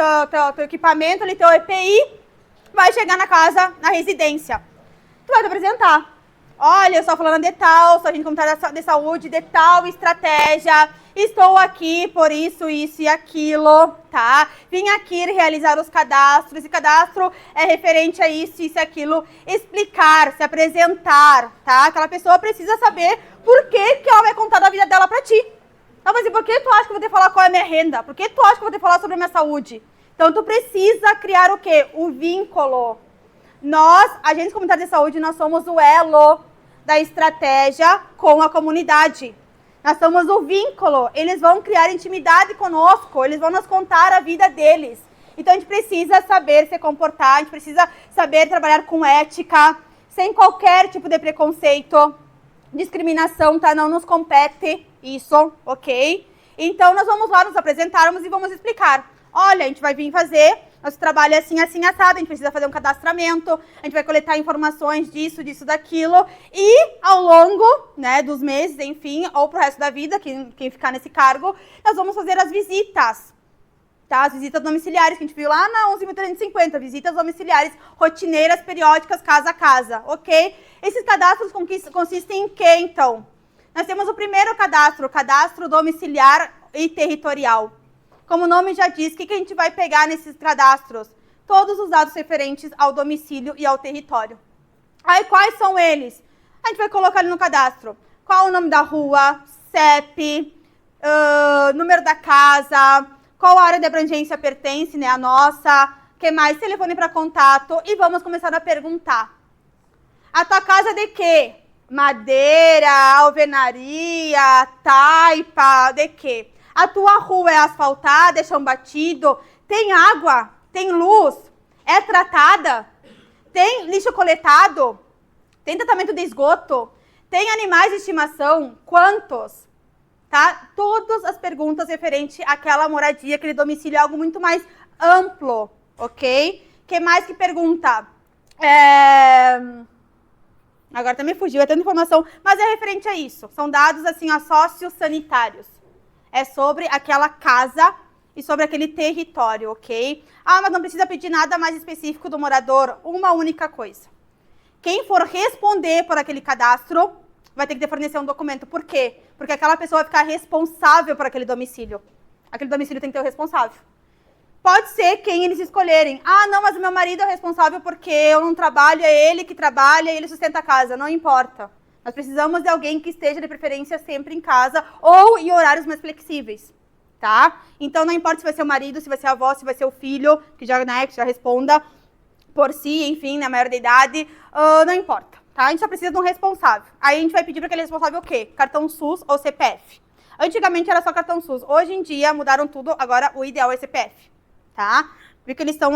teu equipamento, ali, teu EPI, vai chegar na casa, na residência. Tu vai te apresentar. Olha, eu sou falando de tal, sou agente comunitário de saúde, de tal estratégia. Estou aqui por isso, isso e aquilo, tá? Vim aqui realizar os cadastros. Esse cadastro é referente a isso, isso e aquilo. Explicar, se apresentar, tá? Aquela pessoa precisa saber por que ela vai contar da vida dela pra ti. Então, mas por que tu acha que eu vou ter que falar qual é a minha renda? Por que tu acha que eu vou ter que falar sobre a minha saúde? Então, tu precisa criar o quê? O vínculo. Nós, agentes comunitários de saúde, nós somos o elo da estratégia com a comunidade. Nós somos o vínculo. Eles vão criar intimidade conosco, eles vão nos contar a vida deles. Então, a gente precisa saber se comportar, a gente precisa saber trabalhar com ética, sem qualquer tipo de preconceito, discriminação, tá? Não nos compete isso, ok? Então, nós vamos lá nos apresentarmos e vamos explicar. Olha, a gente vai vir fazer... Nosso trabalho é assim, assim, assado, a gente precisa fazer um cadastramento, a gente vai coletar informações disso, daquilo, e ao longo, né, dos meses, enfim, ou pro resto da vida, quem ficar nesse cargo, nós vamos fazer as visitas, tá? As visitas domiciliares, que a gente viu lá na 11.350, visitas domiciliares, rotineiras, periódicas, casa a casa, ok? Esses cadastros consistem em quê, então? Nós temos o primeiro cadastro, o cadastro domiciliar e territorial. Como o nome já diz, o que a gente vai pegar nesses cadastros? Todos os dados referentes ao domicílio e ao território. Aí, quais são eles? A gente vai colocar ali no cadastro. Qual o nome da rua, CEP, número da casa, qual área de abrangência pertence, né, a nossa, que mais? Telefone para contato. E vamos começar a perguntar. A tua casa de quê? Madeira, alvenaria, taipa, de quê? A tua rua é asfaltada, é chão batido, tem água, tem luz, é tratada, tem lixo coletado, tem tratamento de esgoto, tem animais de estimação, quantos? Tá? Todas as perguntas referentes àquela moradia, aquele domicílio, é algo muito mais amplo, ok? Que mais que pergunta? Agora até me fugiu, é tanta informação, mas é referente a isso. São dados, assim, ó, sociossanitários. É sobre aquela casa e sobre aquele território, ok? Ah, mas não precisa pedir nada mais específico do morador. Uma única coisa. Quem for responder por aquele cadastro vai ter que fornecer um documento. Por quê? Porque aquela pessoa vai ficar responsável por aquele domicílio. Aquele domicílio tem que ter o responsável. Pode ser quem eles escolherem. Ah, não, mas o meu marido é responsável porque eu não trabalho, é ele que trabalha e ele sustenta a casa. Não importa. Nós precisamos de alguém que esteja, de preferência, sempre em casa ou em horários mais flexíveis, tá? Então, não importa se vai ser o marido, se vai ser a avó, se vai ser o filho, que já, né, que já responda por si, enfim, na maior de idade, não importa. tá? A gente só precisa de um responsável. Aí a gente vai pedir para aquele responsável o quê? Cartão SUS ou CPF. Antigamente era só cartão SUS. Hoje em dia mudaram tudo, agora o ideal é CPF, tá? Porque eles estão,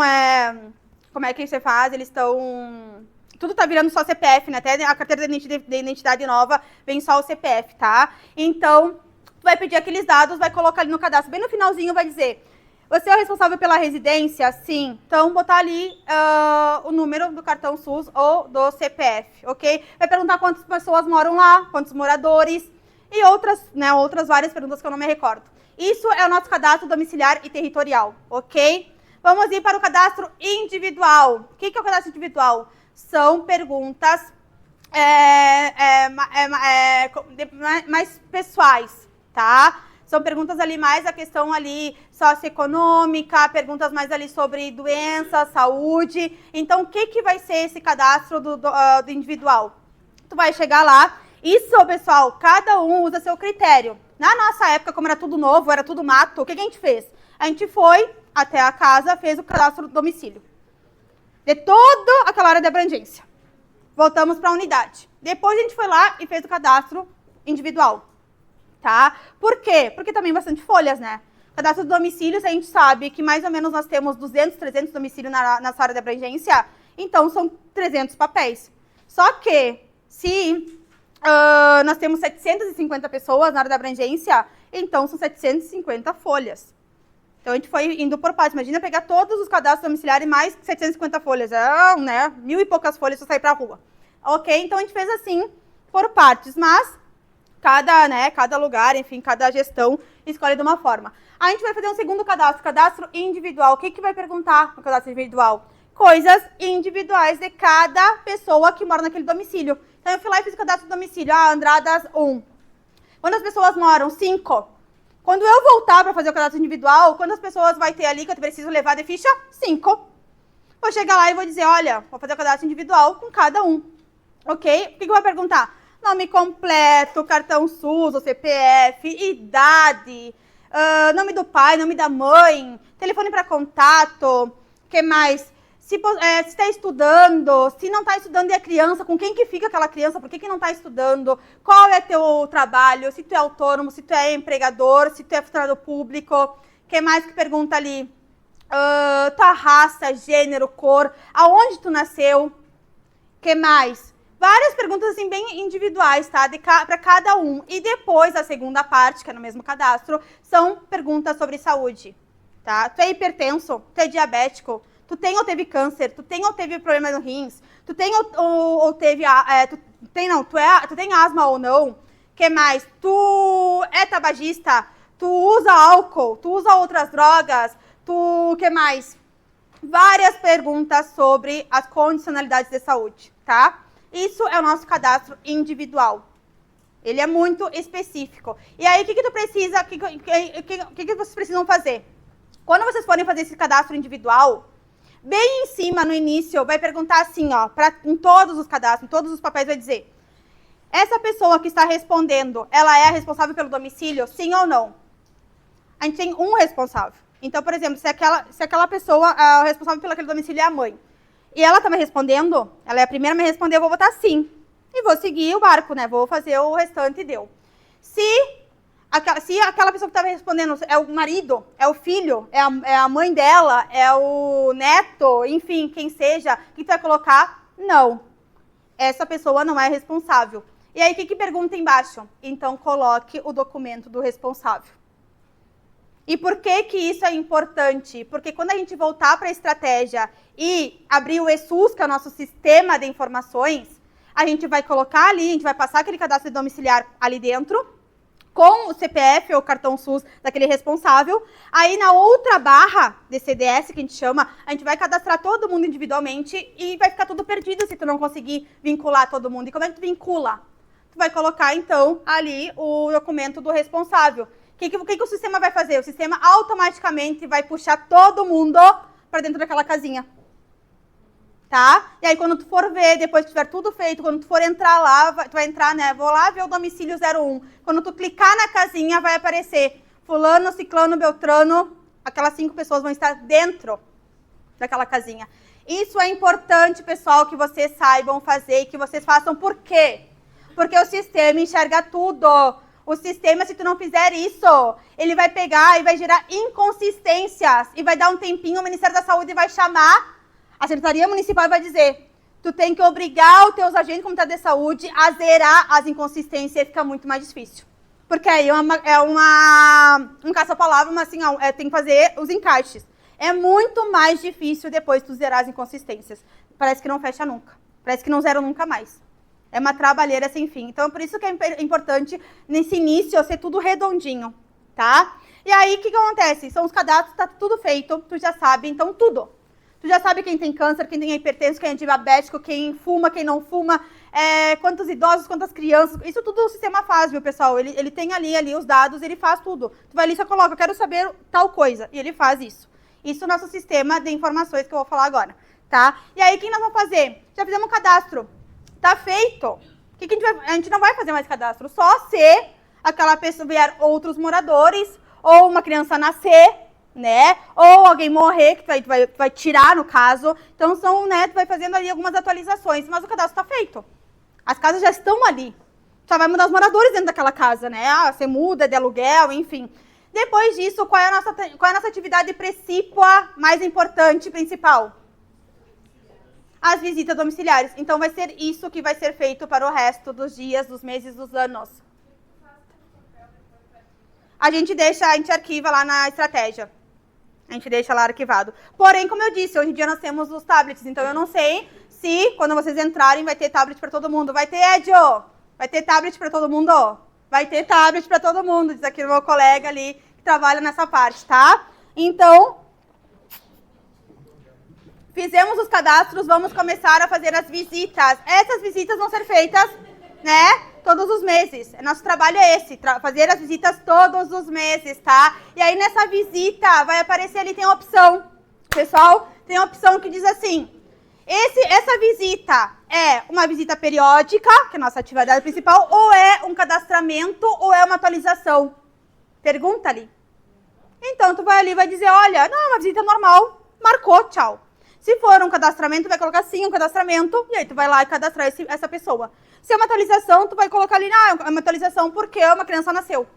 como é que você faz? Eles estão... Tudo tá virando só CPF, né? Até a carteira de identidade nova vem só o CPF, tá? Então, tu vai pedir aqueles dados, vai colocar ali no cadastro. Bem no finalzinho vai dizer, você é o responsável pela residência? Sim. Então, botar ali o número do cartão SUS ou do CPF, ok? Vai perguntar quantas pessoas moram lá, quantos moradores e outras várias perguntas que eu não me recordo. Isso é o nosso cadastro domiciliar e territorial, ok? Vamos ir para o cadastro individual. O que é o cadastro individual? São perguntas mais pessoais, tá? São perguntas ali mais a questão ali socioeconômica, perguntas mais ali sobre doença, saúde. Então, o que vai ser esse cadastro do individual? Tu vai chegar lá. Isso, pessoal, cada um usa seu critério. Na nossa época, como era tudo novo, era tudo mato, o que a gente fez? A gente foi até a casa, fez o cadastro do domicílio. De toda aquela área de abrangência. Voltamos para a unidade. Depois a gente foi lá e fez o cadastro individual. Tá? Por quê? Porque também bastante folhas, né? Cadastro de domicílios, a gente sabe que mais ou menos nós temos 200, 300 domicílios nessa área de abrangência, então são 300 papéis. Só que, se nós temos 750 pessoas na área de abrangência, então são 750 folhas. Então, a gente foi indo por partes. Imagina pegar todos os cadastros domiciliares e mais 750 folhas. Né? 1000 e poucas folhas para sair para a rua. Ok? Então, a gente fez assim, por partes. Mas, cada lugar, enfim, cada gestão escolhe de uma forma. A gente vai fazer um segundo cadastro individual. O que vai perguntar no cadastro individual? Coisas individuais de cada pessoa que mora naquele domicílio. Então, eu fui lá e fiz o cadastro do domicílio. Andradas 1. Quantas pessoas moram? 5. Quando eu voltar para fazer o cadastro individual, quantas pessoas vai ter ali que eu preciso levar de ficha? 5. Vou chegar lá e vou dizer, olha, vou fazer o cadastro individual com cada um. Ok? O que eu vou perguntar? Nome completo, cartão SUS ou CPF, idade, nome do pai, nome da mãe, telefone para contato, o que mais? Se está estudando, se não está estudando e é criança, com quem que fica aquela criança, por que não está estudando, qual é teu trabalho, se tu é autônomo, se tu é empregador, se tu é funcionário público, o que mais que pergunta ali? Tua raça, gênero, cor, aonde tu nasceu, o que mais? Várias perguntas assim bem individuais, tá? Para cada um. E depois, a segunda parte, que é no mesmo cadastro, são perguntas sobre saúde, tá? Tu é hipertenso, tu é diabético, tu tem ou teve câncer, tu tem ou teve problema no rins, tu tem ou teve, tu tem asma ou não, que mais? Tu é tabagista, tu usa álcool, tu usa outras drogas, que mais? Várias perguntas sobre as condicionalidades de saúde, tá? Isso é o nosso cadastro individual. Ele é muito específico. E aí, o que tu precisa, o que vocês precisam fazer? Quando vocês forem fazer esse cadastro individual, bem em cima, no início, vai perguntar assim, ó, em todos os cadastros, em todos os papéis, vai dizer, essa pessoa que está respondendo, ela é a responsável pelo domicílio, sim ou não? A gente tem um responsável. Então, por exemplo, se aquela pessoa, o responsável pelo aquele domicílio é a mãe, e ela está me respondendo, ela é a primeira a me responder, eu vou botar sim. E vou seguir o barco, né? Vou fazer o restante e deu. Se aquela pessoa que estava respondendo é o marido, é o filho, é a mãe dela, é o neto, enfim, quem seja, o que tu vai colocar? Não. Essa pessoa não é responsável. E aí, o que pergunta embaixo? Então, coloque o documento do responsável. E por que isso é importante? Porque quando a gente voltar para a estratégia e abrir o eSUS, que é o nosso sistema de informações, a gente vai colocar ali, a gente vai passar aquele cadastro domiciliar ali dentro, com o CPF ou cartão SUS daquele responsável. Aí na outra barra de CDS, que a gente chama, a gente vai cadastrar todo mundo individualmente e vai ficar tudo perdido se tu não conseguir vincular todo mundo. E como é que tu vincula? Tu vai colocar, então, ali o documento do responsável. O que o sistema vai fazer? O sistema automaticamente vai puxar todo mundo para dentro daquela casinha. Tá? E aí, quando tu for ver, depois que tiver tudo feito, quando tu for entrar lá, tu vai entrar, né? Vou lá ver o domicílio 01. Quando tu clicar na casinha, vai aparecer fulano, ciclano, beltrano. Aquelas 5 pessoas vão estar dentro daquela casinha. Isso é importante, pessoal, que vocês saibam fazer e que vocês façam. Por quê? Porque o sistema enxerga tudo. O sistema, se tu não fizer isso, ele vai pegar e vai gerar inconsistências. E vai dar um tempinho, o Ministério da Saúde vai chamar, a Secretaria Municipal vai dizer, tu tem que obrigar os teus agentes comunitários de saúde a zerar as inconsistências e fica muito mais difícil. Porque aí um caça-palavra, mas assim, tem que fazer os encaixes. É muito mais difícil depois tu zerar as inconsistências. Parece que não fecha nunca. Parece que não zera nunca mais. É uma trabalheira sem fim. Então, por isso que é importante, nesse início, ser tudo redondinho, tá? E aí, o que acontece? São os cadastros, tá tudo feito, tu já sabe, então tudo. Tu já sabe quem tem câncer, quem tem hipertenso, quem é diabético, quem fuma, quem não fuma, quantos idosos, quantas crianças. Isso tudo o sistema faz, viu, pessoal? Ele tem ali os dados, ele faz tudo. Tu vai ali e só coloca, eu quero saber tal coisa. E ele faz isso. Isso é o nosso sistema de informações que eu vou falar agora, tá? E aí, o que nós vamos fazer? Já fizemos um cadastro. Tá feito. O que a gente não vai fazer mais cadastro? Só se aquela pessoa vier outros moradores, ou uma criança nascer, né? Ou alguém morrer, que tu vai tirar, no caso. Então, tu vai fazendo ali algumas atualizações, mas o cadastro tá feito. As casas já estão ali. Só vai mudar os moradores dentro daquela casa, né? Você muda de aluguel, enfim. Depois disso, qual é a nossa atividade principal, mais importante, principal? As visitas domiciliares. Então, vai ser isso que vai ser feito para o resto dos dias, dos meses, dos anos. A gente arquiva lá na estratégia. A gente deixa lá arquivado. Porém, como eu disse, hoje em dia nós temos os tablets. Então, eu não sei se, quando vocês entrarem, vai ter tablet para todo mundo. Vai ter, Edio? Vai ter tablet para todo mundo? Vai ter tablet para todo mundo, diz aqui o meu colega ali, que trabalha nessa parte, tá? Então, fizemos os cadastros, vamos começar a fazer as visitas. Essas visitas vão ser feitas, né, todos os meses. Nosso trabalho é esse, fazer as visitas todos os meses, tá? E aí, nessa visita, vai aparecer ali, tem a opção, pessoal, tem a opção que diz assim, essa visita é uma visita periódica, que é a nossa atividade principal, ou é um cadastramento, ou é uma atualização? Pergunta ali. Então, tu vai ali e vai dizer, olha, não, é uma visita normal, marcou, tchau. Se for um cadastramento, vai colocar sim um cadastramento, e aí tu vai lá e cadastrar essa pessoa. Se é uma atualização, tu vai colocar ali, é uma atualização porque uma criança nasceu.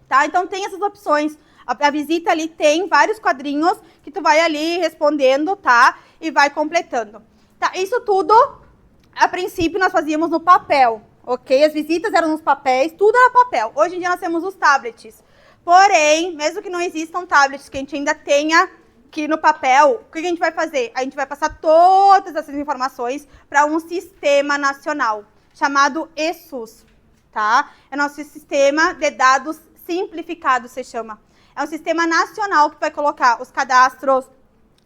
Tá? Então, tem essas opções. A visita ali tem vários quadrinhos que tu vai ali respondendo, tá? E vai completando. Tá? Isso tudo, a princípio, nós fazíamos no papel, ok? As visitas eram nos papéis, tudo era papel. Hoje em dia nós temos os tablets. Porém, mesmo que não existam tablets, que a gente ainda tenha aqui no papel, o que a gente vai fazer? A gente vai passar todas essas informações para um sistema nacional, chamado ESUS, tá? É nosso sistema de dados simplificado, se chama. É um sistema nacional que vai colocar os cadastros,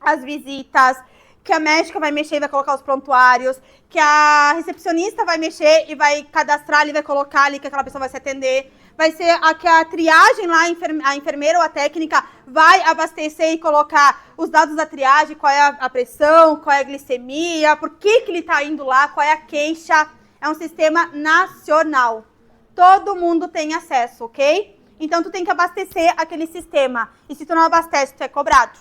as visitas, que a médica vai mexer e vai colocar os prontuários, que a recepcionista vai mexer e vai cadastrar ali, vai colocar ali que aquela pessoa vai se atender. Vai ser que a triagem lá, a enfermeira ou a técnica vai abastecer e colocar os dados da triagem, qual é a pressão, qual é a glicemia, por que ele está indo lá, qual é a queixa. É um sistema nacional. Todo mundo tem acesso, ok? Então, tu tem que abastecer aquele sistema. E se tu não abastece, tu é cobrado,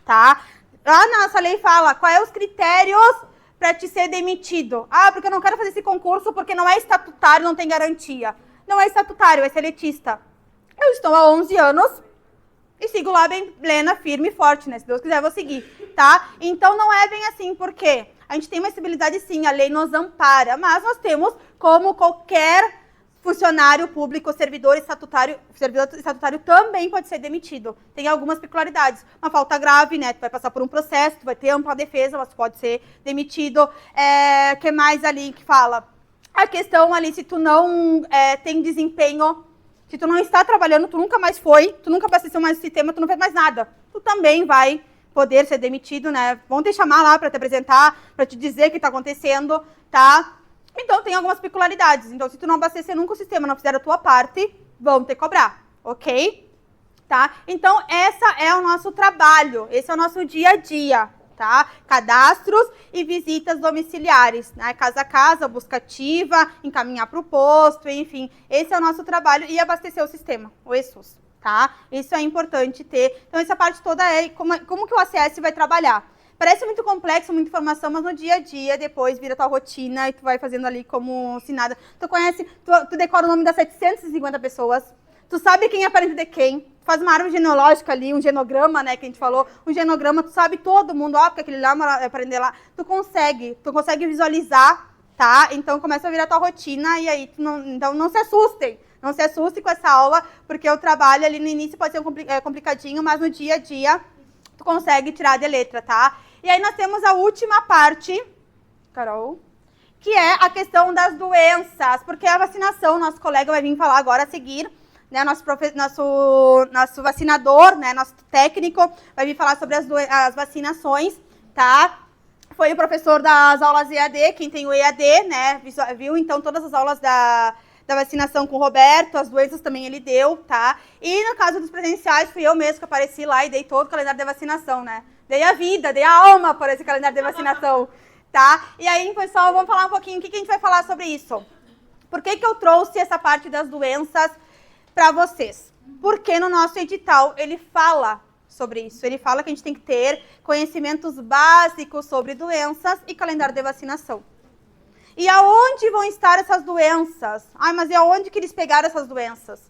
tá? Lá na nossa lei fala quais são os critérios para te ser demitido. Ah, porque eu não quero fazer esse concurso porque não é estatutário, não tem garantia. Não é estatutário, é seletista. Eu estou há 11 anos e sigo lá bem plena, firme e forte, né? Se Deus quiser, eu vou seguir, tá? Então, não é bem assim, por quê? A gente tem uma estabilidade, sim, a lei nos ampara, mas nós temos, como qualquer funcionário público, servidor estatutário também pode ser demitido. Tem algumas peculiaridades. Uma falta grave, né? Tu vai passar por um processo, tu vai ter ampla defesa, mas tu pode ser demitido. Que mais ali que fala? A questão ali, se tu não tem desempenho, se tu não está trabalhando, tu nunca mais foi, tu nunca abasteceu mais o sistema, tu não fez mais nada. Tu também vai poder ser demitido, né? Vão te chamar lá para te apresentar, para te dizer o que está acontecendo, tá? Então, tem algumas peculiaridades. Então, se tu não abastecer nunca o sistema, não fizer a tua parte, vão te cobrar, ok? Tá? Então, esse é o nosso trabalho, esse é o nosso dia a dia, tá? Cadastros e visitas domiciliares, né? Casa a casa, busca ativa, encaminhar para o posto, enfim. Esse é o nosso trabalho e abastecer o sistema, o ESUS, tá? Isso é importante ter. Então, essa parte toda é como que o ACS vai trabalhar. Parece muito complexo, muita informação, mas no dia a dia, depois vira tua rotina e tu vai fazendo ali como se nada. Tu decora o nome das 750 pessoas, tu sabe quem é parente de quem, faz uma árvore genealógica ali, um genograma, né, que a gente falou, um genograma, tu sabe todo mundo, porque aquele lá é parente de lá, tu consegue visualizar, tá? Então começa a virar tua rotina e aí então não se assustem. Não se assustem com essa aula, porque o trabalho ali no início pode ser complicadinho, mas no dia a dia tu consegue tirar de letra, tá? E aí nós temos a última parte, Carol, que é a questão das doenças, porque a vacinação, nosso colega vai vir falar agora a seguir, né, nosso vacinador, né, nosso técnico, vai vir falar sobre as vacinações, tá? Foi o professor das aulas EAD, quem tem o EAD, né, viu então todas as aulas da vacinação com o Roberto, as doenças também ele deu, tá? E no caso dos presenciais, fui eu mesmo que apareci lá e dei todo o calendário de vacinação, né? Dei a vida, dei a alma para esse calendário de vacinação, tá? E aí, pessoal, vamos falar um pouquinho, o que a gente vai falar sobre isso? Por que eu trouxe essa parte das doenças para vocês? Porque no nosso edital, ele fala sobre isso. Ele fala que a gente tem que ter conhecimentos básicos sobre doenças e calendário de vacinação. E aonde vão estar essas doenças? Mas e aonde que eles pegaram essas doenças?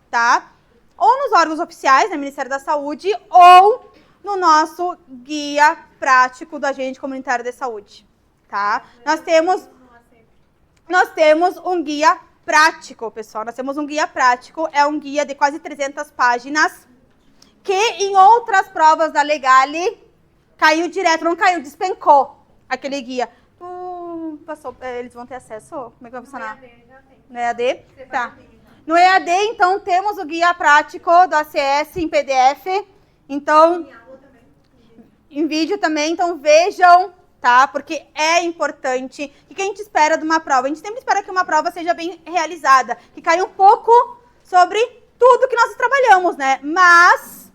Tá? Ou nos órgãos oficiais, no Ministério da Saúde, ou no nosso guia prático do agente comunitário de saúde. Tá? Nós temos um guia prático, pessoal. Nós temos um guia prático, é um guia de quase 300 páginas, que em outras provas da Legale caiu direto, não caiu, despencou aquele guia. Eles vão ter acesso? Como é que vai funcionar? No EAD? Tá. No EAD, então, temos o guia prático do ACS em PDF. Então, em vídeo também. Então, vejam, tá? Porque é importante. O que a gente espera de uma prova? A gente sempre espera que uma prova seja bem realizada. Que caia um pouco sobre tudo que nós trabalhamos, né? Mas,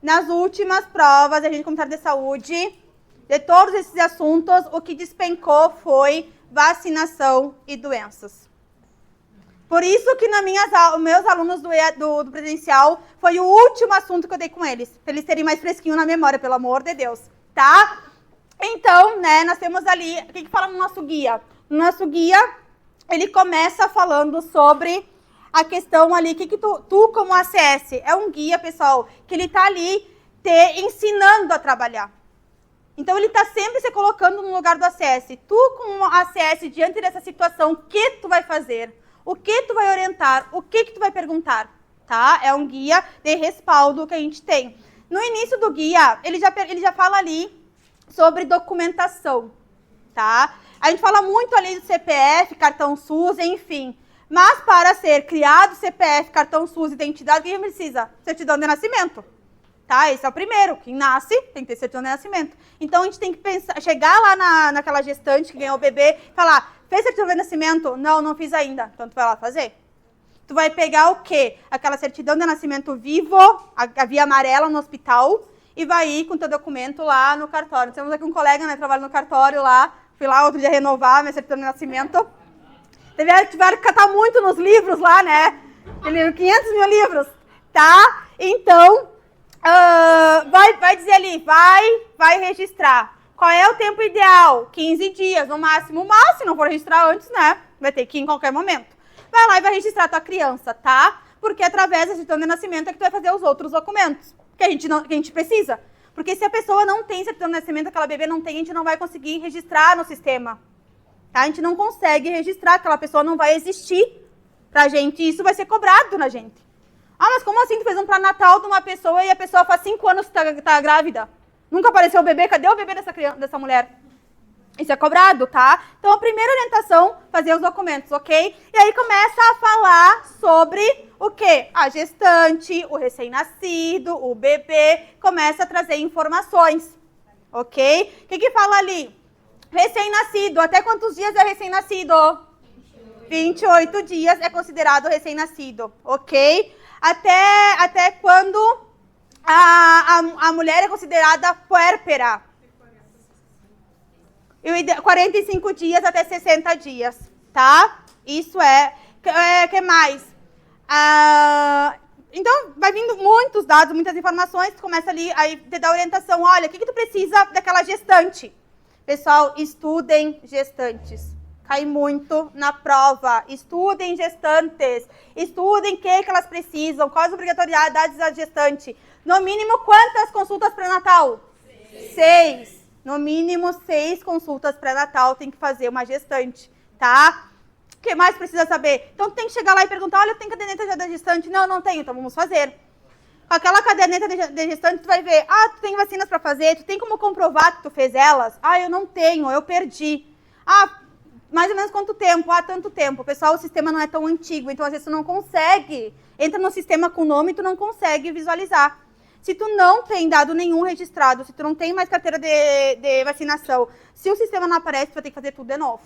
nas últimas provas, a gente comunitário de saúde... De todos esses assuntos, o que despencou foi vacinação e doenças. Por isso que meus alunos do presencial foi o último assunto que eu dei com eles. Para eles terem mais fresquinho na memória, pelo amor de Deus. Tá? Então, né, nós temos ali... O que fala no nosso guia? No nosso guia, ele começa falando sobre a questão ali... que tu como ACS, é um guia, pessoal, que ele está ali ensinando a trabalhar. Então, ele está sempre se colocando no lugar do ACS. Tu, como ACS, diante dessa situação, o que tu vai fazer? O que tu vai orientar? O que tu vai perguntar? Tá? É um guia de respaldo que a gente tem. No início do guia, ele já fala ali sobre documentação. Tá? A gente fala muito ali do CPF, cartão SUS, enfim. Mas para ser criado CPF, cartão SUS, identidade, o que a gente precisa? Certidão de nascimento. Tá? Esse é o primeiro. Quem nasce tem que ter certidão de nascimento. Então, a gente tem que pensar, chegar lá naquela gestante que ganhou o bebê e falar, fez certidão de nascimento? Não, não fiz ainda. Então, tu vai lá fazer. Tu vai pegar o quê? Aquela certidão de nascimento vivo, a via amarela no hospital, e vai ir com teu documento lá no cartório. Temos aqui um colega, né, trabalha no cartório lá. Fui lá outro dia renovar minha certidão de nascimento. Tiveram que catar muito nos livros lá, né? 500 mil livros. Tá? Então... vai dizer ali, vai registrar. Qual é o tempo ideal? 15 dias, no máximo. Mas, se não for registrar antes, né? Vai ter que ir em qualquer momento. Vai lá e vai registrar a tua criança, tá? Porque através da certidão de nascimento é que tu vai fazer os outros documentos que a gente precisa. Porque se a pessoa não tem certidão de nascimento, aquela bebê não tem, a gente não vai conseguir registrar no sistema. Tá? A gente não consegue registrar, aquela pessoa não vai existir pra gente. E isso vai ser cobrado na gente. Mas como assim tu fez um pré-natal de uma pessoa e a pessoa faz 5 anos que tá grávida? Nunca apareceu o bebê? Cadê o bebê dessa mulher? Isso é cobrado, tá? Então, a primeira orientação, fazer os documentos, ok? E aí começa a falar sobre o quê? A gestante, o recém-nascido, o bebê. Começa a trazer informações, ok? O que fala ali? Recém-nascido. Até quantos dias é recém-nascido? 28 dias é considerado recém-nascido, ok? Até quando a mulher é considerada puérpera. 45 dias até 60 dias, tá? Isso que mais? Então, vai vindo muitos dados, muitas informações, tu começa ali, aí te dá orientação, olha, o que tu precisa daquela gestante? Pessoal, estudem gestantes. Cai muito na prova. Estudem gestantes. Estudem o que elas precisam, quais as obrigatoriedades da gestante. No mínimo, quantas consultas pré-natal? 6. No mínimo, 6 consultas pré-natal tem que fazer uma gestante, tá? O que mais precisa saber? Então, tu tem que chegar lá e perguntar, olha, tem caderneta já da gestante? Não, não tenho, então vamos fazer. Com aquela caderneta de gestante, tu vai ver, ah, tu tem vacinas para fazer, tu tem como comprovar que tu fez elas? Ah, eu não tenho, eu perdi. Ah, mais ou menos quanto tempo? Ah, tanto tempo. Pessoal, o sistema não é tão antigo, então às vezes tu não consegue. Entra no sistema com nome e tu não consegue visualizar. Se tu não tem dado nenhum registrado, se tu não tem mais carteira de vacinação, se o sistema não aparece, tu vai ter que fazer tudo de novo,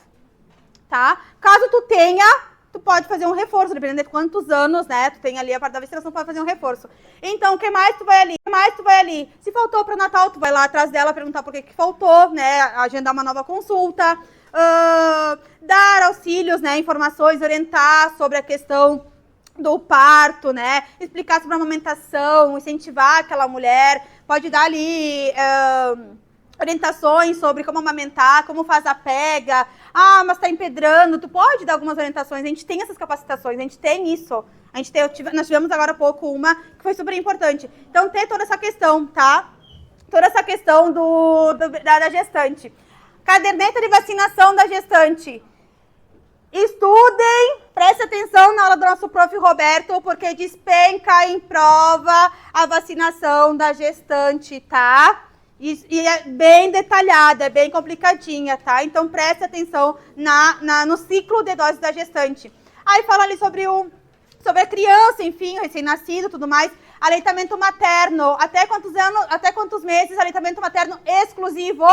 tá? Caso tu tenha, tu pode fazer um reforço, dependendo de quantos anos, né? Tu tem ali a parte da vacinação, tu pode fazer um reforço. Então, o que mais tu vai ali? Se faltou para o Natal, tu vai lá atrás dela perguntar por que faltou, né? Agendar uma nova consulta, dar auxílios, né? Informações, orientar sobre a questão do parto, né? Explicar sobre a amamentação, incentivar aquela mulher, pode dar ali orientações sobre como amamentar, como faz a pega. Ah, mas tá empedrando, tu pode dar algumas orientações, a gente tem essas capacitações, a gente tem isso. Nós tivemos agora há pouco uma que foi super importante. Então, ter toda essa questão, tá? Toda essa questão da gestante. Caderneta de vacinação da gestante. Estudem, prestem atenção na aula do nosso prof. Roberto, porque despenca em prova a vacinação da gestante, tá? E é bem detalhada, é bem complicadinha, tá? Então, preste atenção no ciclo de doses da gestante. Aí fala ali sobre a criança, enfim, recém-nascido e tudo mais. Aleitamento materno. Até quantos meses aleitamento materno exclusivo?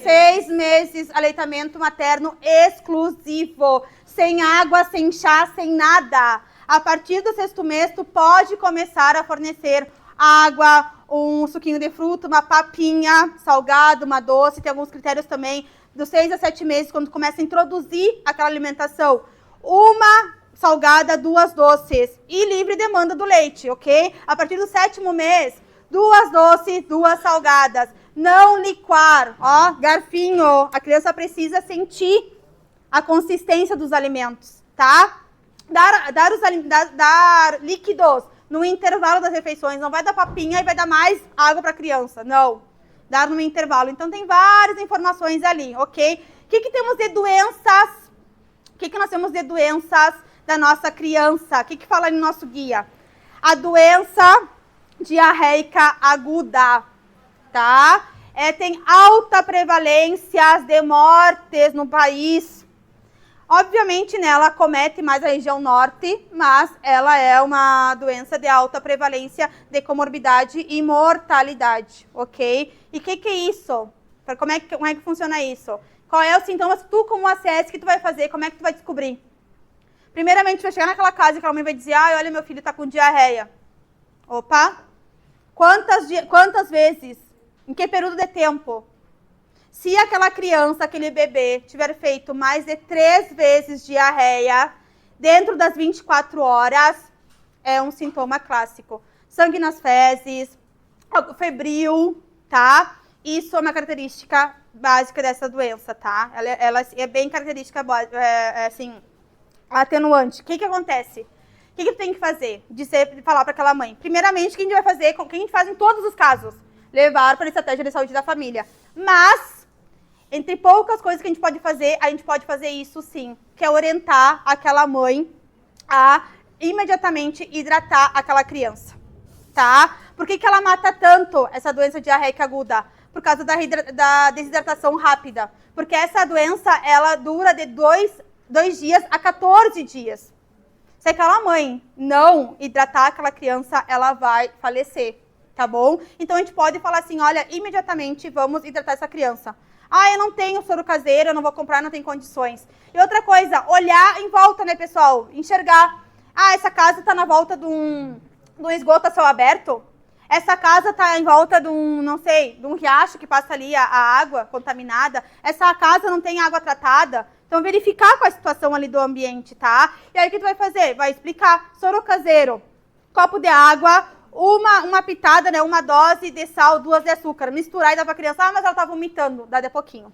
6 meses, aleitamento materno exclusivo. Sem água, sem chá, sem nada. A partir do 6º mês, tu pode começar a fornecer água, um suquinho de fruta, uma papinha salgada, uma doce. Tem alguns critérios também. Dos 6 a 7 meses, quando começa a introduzir aquela alimentação. Uma salgada, 2 doces. E livre demanda do leite, ok? A partir do 7º mês, 2 doces, 2 salgadas. Não liquar, ó, garfinho. A criança precisa sentir a consistência dos alimentos, tá? Dar líquidos no intervalo das refeições. Não vai dar papinha e vai dar mais água para a criança. Não. Dar no intervalo. Então, tem várias informações ali, ok? O que temos de doenças? O que nós temos de doenças da nossa criança? O que fala no nosso guia? A doença diarreica aguda, tá? Tem alta prevalência de mortes no país. Obviamente, né, ela acomete mais a região norte, mas ela é uma doença de alta prevalência de comorbidade e mortalidade, ok? E o que é isso? Como é que funciona isso? Qual é o sintoma? Tu, como ACS, que tu vai fazer? Como é que tu vai descobrir? Primeiramente, tu vai chegar naquela casa e aquela mãe vai dizer, ah, olha, meu filho tá com diarreia. Opa! Quantas vezes? Em que período de tempo? Se aquela criança, aquele bebê, tiver feito mais de 3 vezes diarreia dentro das 24 horas, é um sintoma clássico. Sangue nas fezes, algo febril, tá? Isso é uma característica básica dessa doença, tá? Ela é bem característica, assim, atenuante. O que acontece? O que tu tem que fazer? De falar para aquela mãe. Primeiramente, o que a gente vai fazer? O que a gente faz em todos os casos? Levar para a estratégia de saúde da família. Mas, entre poucas coisas que a gente pode fazer isso sim, que é orientar aquela mãe a imediatamente hidratar aquela criança, tá? Por que ela mata tanto essa doença diarreica aguda? Por causa da desidratação rápida. Porque essa doença, ela dura de 2 dias a 14 dias. Se aquela mãe não hidratar aquela criança, ela vai falecer, tá bom? Então, a gente pode falar assim, olha, imediatamente vamos hidratar essa criança. Ah, eu não tenho soro caseiro, eu não vou comprar, não tenho condições. E outra coisa, olhar em volta, né, pessoal? Enxergar. Ah, essa casa tá na volta de um esgoto a céu aberto. Essa casa tá em volta de um riacho que passa ali a água contaminada. Essa casa não tem água tratada. Então, verificar qual é a situação ali do ambiente, tá? E aí, o que tu vai fazer? Vai explicar. Soro caseiro, copo de água, uma pitada, né, uma dose de sal, 2 de açúcar. Misturar e dar pra criança. Ah, mas ela tá vomitando. Dá de pouquinho,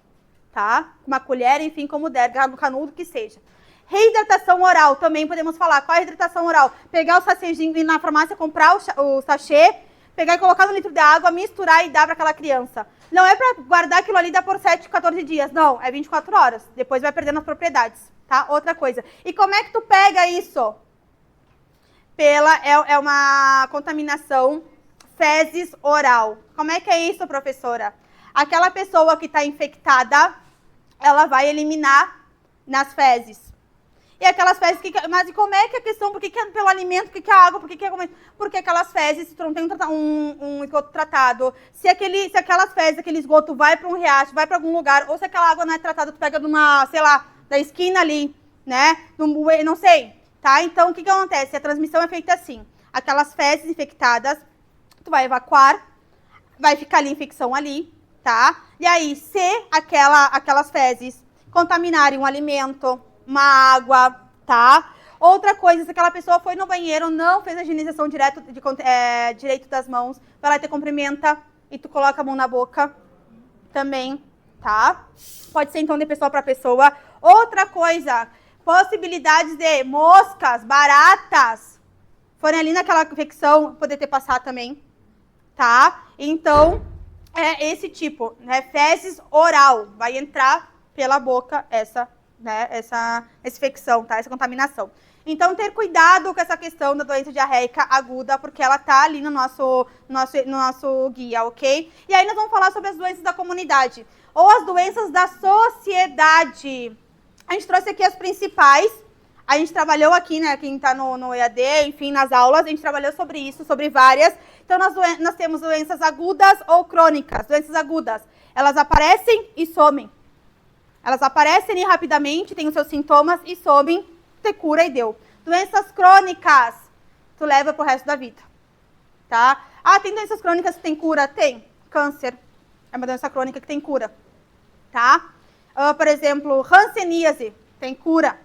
tá? Uma colher, enfim, como der, canudo que seja. Reidratação oral, também podemos falar. Qual é a hidratação oral? Pegar o sachêzinho, ir na farmácia, comprar o sachê, pegar e colocar no litro de água, misturar e dar para aquela criança. Não é para guardar aquilo ali e dar por 7, 14 dias. Não, é 24 horas. Depois vai perdendo as propriedades, tá? Outra coisa. E como é que tu pega isso? É uma contaminação fezes oral. Como é que é isso, professora? Aquela pessoa que está infectada, ela vai eliminar nas fezes. E aquelas fezes, mas e como é que é a questão? Por que é pelo alimento? Por que é a água? Por que é porque aquelas fezes, se tu não tem um esgoto tratado, se aquelas fezes, aquele esgoto vai para um riacho, vai para algum lugar, ou se aquela água não é tratada, tu pega de uma, sei lá, da esquina ali, né? Não sei, tá? Então, o que acontece? A transmissão é feita assim. Aquelas fezes infectadas, tu vai evacuar, vai ficar ali a infecção ali, tá? E aí, se aquelas fezes contaminarem um alimento, uma água, tá? Outra coisa, se aquela pessoa foi no banheiro, não fez a higienização direito das mãos, vai lá e te cumprimenta e tu coloca a mão na boca também, tá? Pode ser então de pessoa para pessoa. Outra coisa, possibilidades de moscas, baratas, forem ali naquela infecção, poder ter passado também, tá? Então, é esse tipo, né? Fezes oral, vai entrar pela boca essa infecção, tá? Essa contaminação. Então, ter cuidado com essa questão da doença diarreica aguda, porque ela tá ali no nosso guia, ok? E aí nós vamos falar sobre as doenças da comunidade, ou as doenças da sociedade. A gente trouxe aqui as principais, a gente trabalhou aqui, né, quem tá no EAD, enfim, nas aulas, a gente trabalhou sobre isso, sobre várias. Então, nós temos doenças agudas ou crônicas. Doenças agudas, elas aparecem e somem. Elas aparecem ali rapidamente, têm os seus sintomas e somem, te cura e deu. Doenças crônicas, tu leva pro resto da vida, tá? Ah, tem doenças crônicas que tem cura? Tem. Câncer é uma doença crônica que tem cura, tá? Por exemplo, hanseníase, tem cura.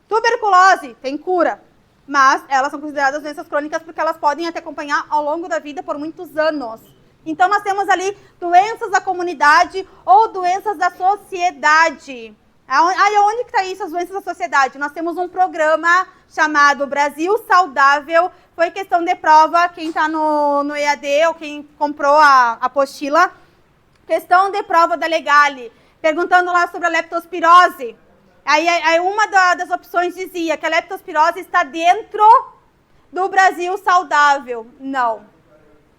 Tuberculose, tem cura. Mas elas são consideradas doenças crônicas porque elas podem até acompanhar ao longo da vida por muitos anos. Então, nós temos ali doenças da comunidade ou doenças da sociedade. Onde que está isso, as doenças da sociedade? Nós temos um programa chamado Brasil Saudável. Foi questão de prova, quem está no EAD ou quem comprou a apostila. Questão de prova da Legale, perguntando lá sobre a leptospirose. Aí uma das opções dizia que a leptospirose está dentro do Brasil Saudável. Não.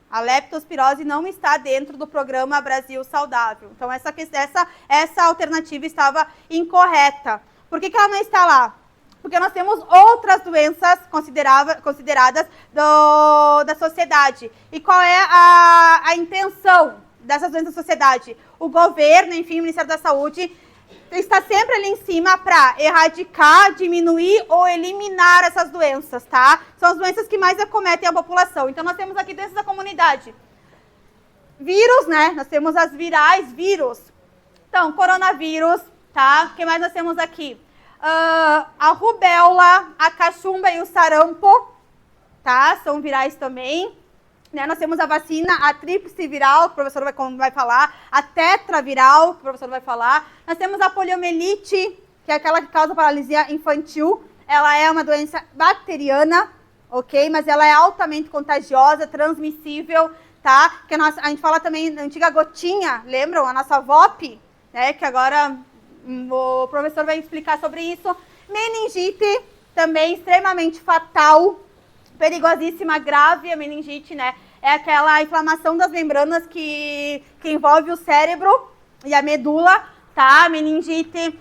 A leptospirose não está dentro do programa Brasil Saudável. Então, essa alternativa estava incorreta. Por que ela não está lá? Porque nós temos outras doenças consideradas da sociedade. E qual é a intenção dessas doenças da sociedade? O governo, enfim, o Ministério da Saúde, está sempre ali em cima para erradicar, diminuir ou eliminar essas doenças, tá? São as doenças que mais acometem a população. Então, nós temos aqui doenças da comunidade. Vírus, né? Nós temos as virais, vírus. Então, coronavírus, tá? O que mais nós temos aqui? A rubéola, a cachumba e o sarampo, tá? São virais também. Né? Nós temos a vacina, a tríplice viral, que o professor vai falar, a tetraviral, que o professor vai falar. Nós temos a poliomielite, que é aquela que causa paralisia infantil. Ela é uma doença bacteriana, ok? Mas ela é altamente contagiosa, transmissível, tá? Que a gente fala também da antiga gotinha, lembram? A nossa VOP, né? Que agora o professor vai explicar sobre isso. Meningite, também extremamente fatal, perigosíssima, grave, a meningite, né? É aquela inflamação das membranas que envolve o cérebro e a medula, tá? Meningite,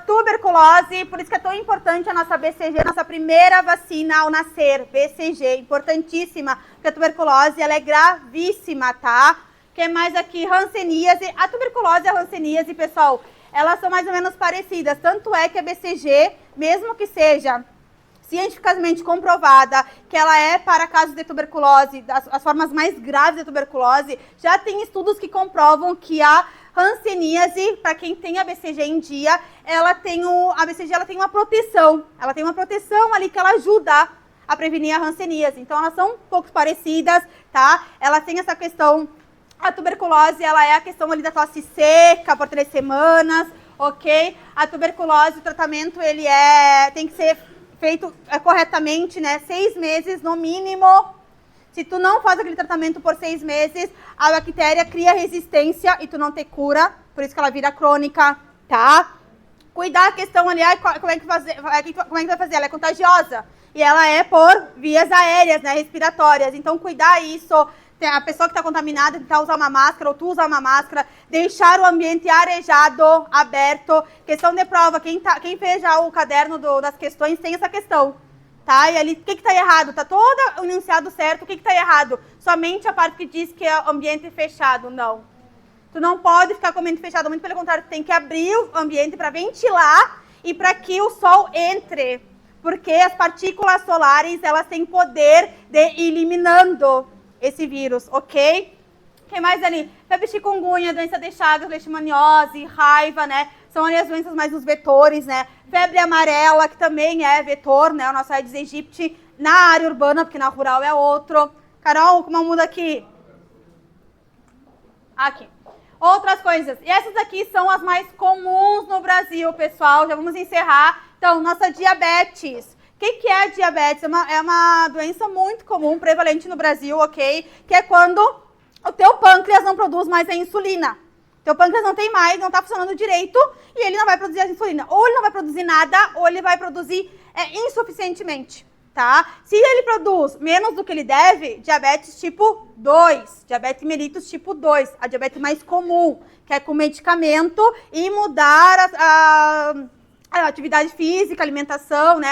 tuberculose, por isso que é tão importante a nossa BCG, nossa primeira vacina ao nascer, BCG, importantíssima, porque a tuberculose, ela é gravíssima, tá? O que mais aqui? Hanseníase. A tuberculose e a hanseníase, pessoal, elas são mais ou menos parecidas, tanto é que a BCG, mesmo que seja cientificamente comprovada que ela é para casos de tuberculose, as formas mais graves de tuberculose, já tem estudos que comprovam que a hanseníase, para quem tem a BCG em dia, a BCG ela tem uma proteção ali que ela ajuda a prevenir a hanseníase. Então, elas são um pouco parecidas, tá? Elas têm essa questão, a tuberculose, ela é a questão ali da tosse seca por 3 semanas, ok? A tuberculose, o tratamento, ele tem que ser feito corretamente, né? 6 meses no mínimo. Se tu não faz aquele tratamento por 6 meses, a bactéria cria resistência e tu não tem cura, por isso que ela vira crônica, tá? Cuidar a questão ali, como é que vai fazer? Ela é contagiosa e ela é por vias aéreas, né, respiratórias. Então, cuidar isso, a pessoa que está contaminada tentar usar uma máscara ou tu usar uma máscara, deixar o ambiente arejado, aberto. Questão de prova, quem fez já o caderno das questões tem essa questão. Tá? E ali, o que está errado? Está todo o enunciado certo, o que está errado? Somente a parte que diz que é ambiente fechado, não. Tu não pode ficar com o ambiente fechado, muito pelo contrário, tu tem que abrir o ambiente para ventilar e para que o sol entre. Porque as partículas solares, elas têm poder de ir eliminando esse vírus, ok? O que mais ali? Febre chikungunya, doença de Chagas, leishmaniose, raiva, né? São ali as doenças mais dos vetores, né? Febre amarela, que também é vetor, né? O nosso Aedes aegypti na área urbana, porque na rural é outro. Carol, como muda aqui? Aqui. Outras coisas. E essas aqui são as mais comuns no Brasil, pessoal. Já vamos encerrar. Então, nossa diabetes. O que é a diabetes? É uma doença muito comum, prevalente no Brasil, ok? Que é quando o teu pâncreas não produz mais a insulina. Teu pâncreas não tem mais, não está funcionando direito e ele não vai produzir a insulina. Ou ele não vai produzir nada, ou ele vai produzir insuficientemente, tá? Se ele produz menos do que ele deve, diabetes tipo 2, diabetes mellitus tipo 2, a diabetes mais comum, que é com medicamento e mudar a atividade física, alimentação, né?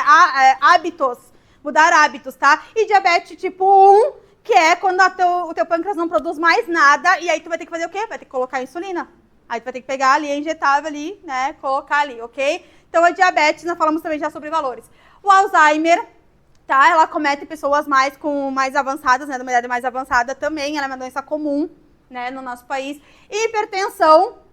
Hábitos, mudar hábitos, tá? E diabetes tipo 1, que é quando o teu pâncreas não produz mais nada, e aí tu vai ter que fazer o quê? Vai ter que colocar insulina. Aí tu vai ter que pegar ali a injetável ali, né? Colocar ali, ok? Então a diabetes, nós falamos também já sobre valores. O Alzheimer, tá? Ela acomete pessoas mais avançadas, né? De uma idade mais avançada também, ela é uma doença comum, né? No nosso país. E hipertensão.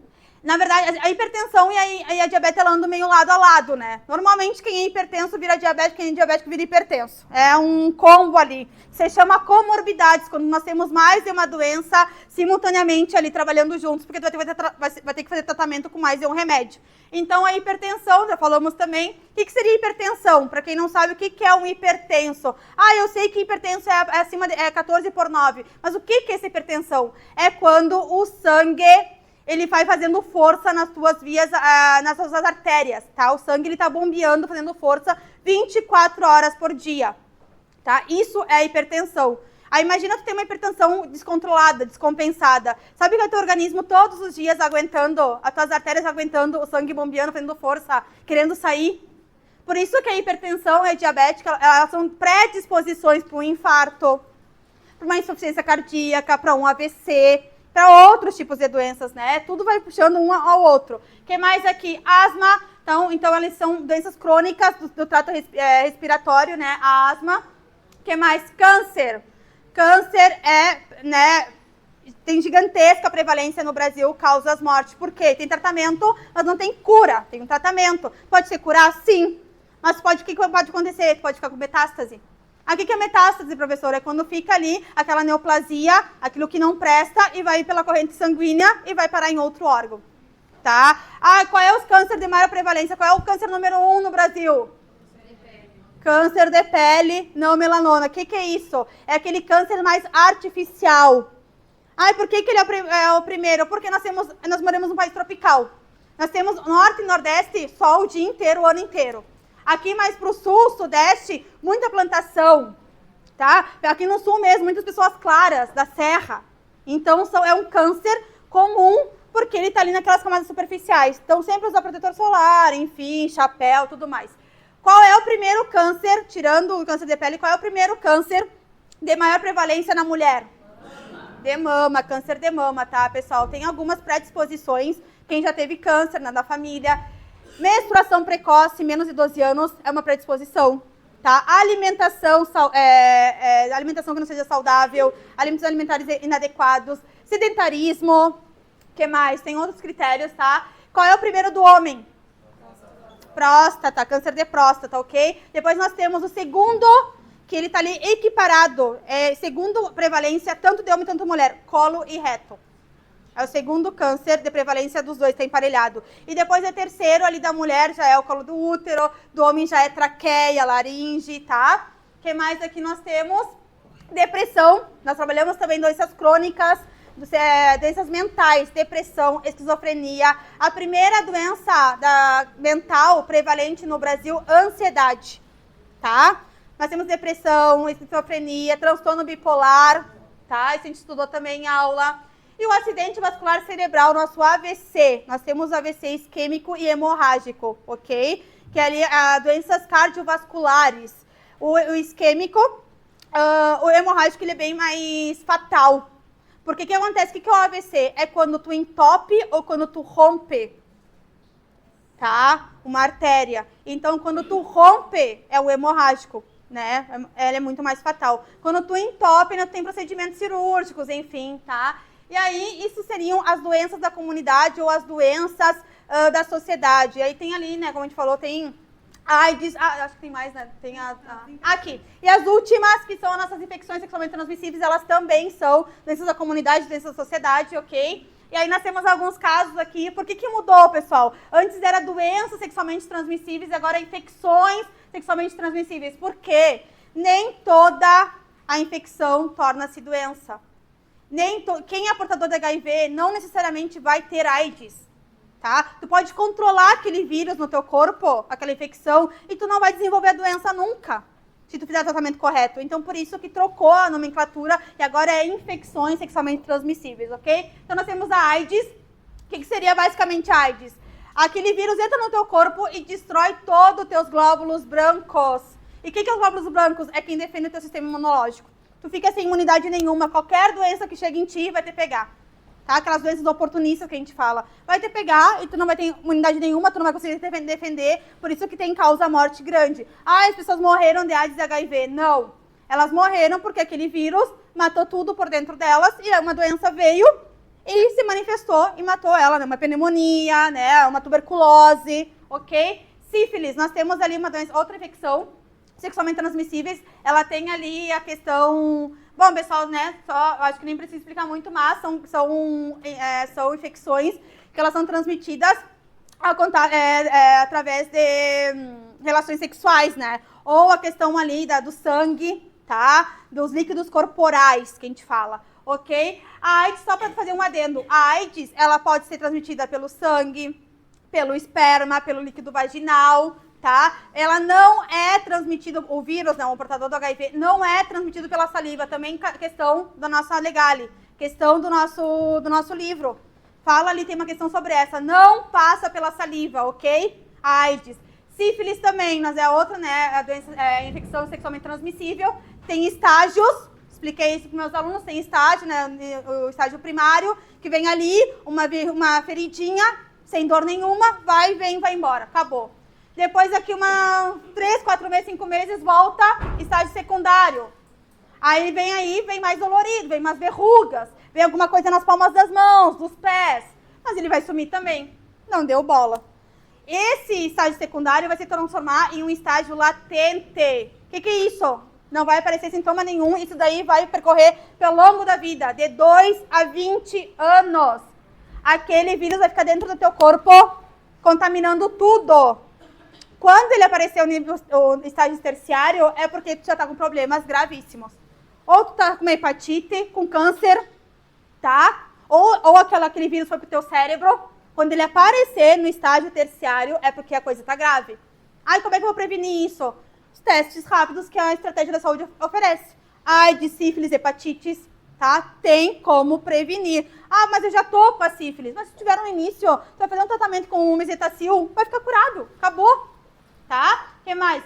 Na verdade, a hipertensão e a diabetes, ela andam meio lado a lado, né? Normalmente, quem é hipertenso vira diabético, quem é diabético vira hipertenso. É um combo ali. Se chama comorbidades, quando nós temos mais de uma doença simultaneamente ali trabalhando juntos, porque tu vai ter que fazer tratamento com mais de um remédio. Então, a hipertensão, já falamos também. O que seria hipertensão? Para quem não sabe, o que é um hipertenso? Ah, eu sei que hipertenso é acima de 14/9. Mas o que é essa hipertensão? É quando o sangue ele vai fazendo força nas tuas vias, nas tuas artérias, tá? O sangue, ele tá bombeando, fazendo força 24 horas por dia, tá? Isso é hipertensão. Aí imagina tu ter uma hipertensão descontrolada, descompensada. Sabe que é o teu organismo todos os dias aguentando, as tuas artérias aguentando, o sangue bombeando, fazendo força, querendo sair? Por isso que a hipertensão e a diabetes, elas são predisposições para um infarto, para uma insuficiência cardíaca, para um AVC, para outros tipos de doenças, né? Tudo vai puxando um ao outro. O que mais aqui? Asma. Então elas são doenças crônicas do trato respiratório, né? Asma. O que mais? Câncer. Câncer né? Tem gigantesca prevalência no Brasil, causa as mortes. Por quê? Tem tratamento, mas não tem cura. Tem um tratamento. Pode ser curar? Sim. Mas o que pode acontecer? Pode ficar com metástase. O que é metástase, professor? É quando fica ali aquela neoplasia, aquilo que não presta, e vai pela corrente sanguínea e vai parar em outro órgão, tá? Ah, qual é os cânceres de maior prevalência? Qual é o câncer número 1 no Brasil? Câncer de pele, não melanoma. O que é isso? É aquele câncer mais artificial. Ah, por que ele é o primeiro? Porque nós moramos num país tropical. Nós temos norte e nordeste, sol o dia inteiro, o ano inteiro. Aqui mais para o sul, sudeste, muita plantação, tá? Aqui no sul mesmo, muitas pessoas claras, da serra. Então, é um câncer comum, porque ele está ali naquelas camadas superficiais. Então, sempre usar protetor solar, enfim, chapéu, tudo mais. Qual é o primeiro câncer, tirando o câncer de pele, qual é o primeiro câncer de maior prevalência na mulher? De mama, câncer de mama, tá, pessoal? Tem algumas predisposições, quem já teve câncer na família. Menstruação precoce, menos de 12 anos, é uma predisposição, tá? Alimentação que não seja saudável, alimentos alimentares inadequados, sedentarismo, o que mais? Tem outros critérios, tá? Qual é o primeiro do homem? Próstata, câncer de próstata, ok? Depois nós temos o segundo, que ele está ali equiparado, segundo prevalência, tanto de homem, tanto de mulher, colo e reto. É o segundo câncer de prevalência dos dois, está emparelhado. E depois é terceiro ali da mulher, já é o colo do útero, do homem já é traqueia, laringe, tá? O que mais aqui nós temos? Depressão. Nós trabalhamos também doenças crônicas, doenças mentais, depressão, esquizofrenia. A primeira doença mental prevalente no Brasil, ansiedade, tá? Nós temos depressão, esquizofrenia, transtorno bipolar, tá? Isso a gente estudou também em aula. E o acidente vascular cerebral, nosso AVC. Nós temos AVC isquêmico e hemorrágico, ok? Que é ali doenças cardiovasculares. O isquêmico, o hemorrágico, ele é bem mais fatal. Porque o que acontece? O que é o AVC? É quando tu entope ou quando tu rompe, tá? Uma artéria. Então, quando tu rompe, é o hemorrágico, né? Ela é muito mais fatal. Quando tu entope, tu tem procedimentos cirúrgicos, enfim, tá? E aí, isso seriam as doenças da comunidade ou as doenças da sociedade. E aí tem ali, né, como a gente falou, tem AIDS, acho que tem mais, né? Tem aqui. E as últimas, que são as nossas infecções sexualmente transmissíveis, elas também são doenças da comunidade, doenças da sociedade, ok? E aí nós temos alguns casos aqui. Por que mudou, pessoal? Antes era doenças sexualmente transmissíveis, agora é infecções sexualmente transmissíveis. Por quê? Nem toda a infecção torna-se doença. Quem é portador de HIV não necessariamente vai ter AIDS, tá? Tu pode controlar aquele vírus no teu corpo, aquela infecção, e tu não vai desenvolver a doença nunca, se tu fizer o tratamento correto. Então, por isso que trocou a nomenclatura e agora é infecções sexualmente transmissíveis, ok? Então, nós temos a AIDS. O que seria basicamente a AIDS? Aquele vírus entra no teu corpo e destrói todos os teus glóbulos brancos. E o que é os glóbulos brancos? É quem defende o teu sistema imunológico. Tu fica sem imunidade nenhuma, qualquer doença que chegue em ti vai te pegar, tá? Aquelas doenças oportunistas que a gente fala. Vai te pegar e tu não vai ter imunidade nenhuma, tu não vai conseguir te defender, por isso que tem causa morte grande. As pessoas morreram de AIDS e HIV. Não. Elas morreram porque aquele vírus matou tudo por dentro delas e uma doença veio e se manifestou e matou ela, né? Uma pneumonia, né? Uma tuberculose, ok? Sífilis, nós temos ali uma doença, outra infecção sexualmente transmissíveis, ela tem ali a questão... Bom, pessoal, né, acho que nem preciso explicar muito, mas são infecções que elas são transmitidas através de relações sexuais, né? Ou a questão ali do sangue, tá? Dos líquidos corporais, que a gente fala, ok? A AIDS, só para fazer um adendo, a AIDS, ela pode ser transmitida pelo sangue, pelo esperma, pelo líquido vaginal, tá? Ela não é transmitida, o vírus, não, o portador do HIV, não é transmitido pela saliva. Também questão da nossa Legale, questão do nosso livro. Fala ali, tem uma questão sobre essa. Não passa pela saliva, ok? A AIDS. Sífilis também, mas é outra, né? A doença, infecção sexualmente transmissível. Tem estágios, expliquei isso para meus alunos, tem estágio, né? O estágio primário, que vem ali, uma feridinha, sem dor nenhuma, vai, vem, vai embora, acabou. Depois aqui 3, 4 meses, 5 meses, volta, estágio secundário. Aí vem mais dolorido, vem mais verrugas, vem alguma coisa nas palmas das mãos, dos pés. Mas ele vai sumir também. Não deu bola. Esse estágio secundário vai se transformar em um estágio latente. O que é isso? Não vai aparecer sintoma nenhum. Isso daí vai percorrer pelo longo da vida, de 2 a 20 anos. Aquele vírus vai ficar dentro do teu corpo, contaminando tudo. Quando ele apareceu no estágio terciário, é porque tu já tá com problemas gravíssimos. Ou tu tá com uma hepatite, com câncer, tá? Ou aquele vírus foi pro teu cérebro. Quando ele aparecer no estágio terciário, é porque a coisa tá grave. Como é que eu vou prevenir isso? Os testes rápidos que a estratégia da saúde oferece. AIDS, sífilis, hepatites, tá? Tem como prevenir. Mas eu já tô com a sífilis. Mas se tiver no início, tu vai fazer um tratamento com o mesetacil, vai ficar curado. Acabou. Tá? O que mais?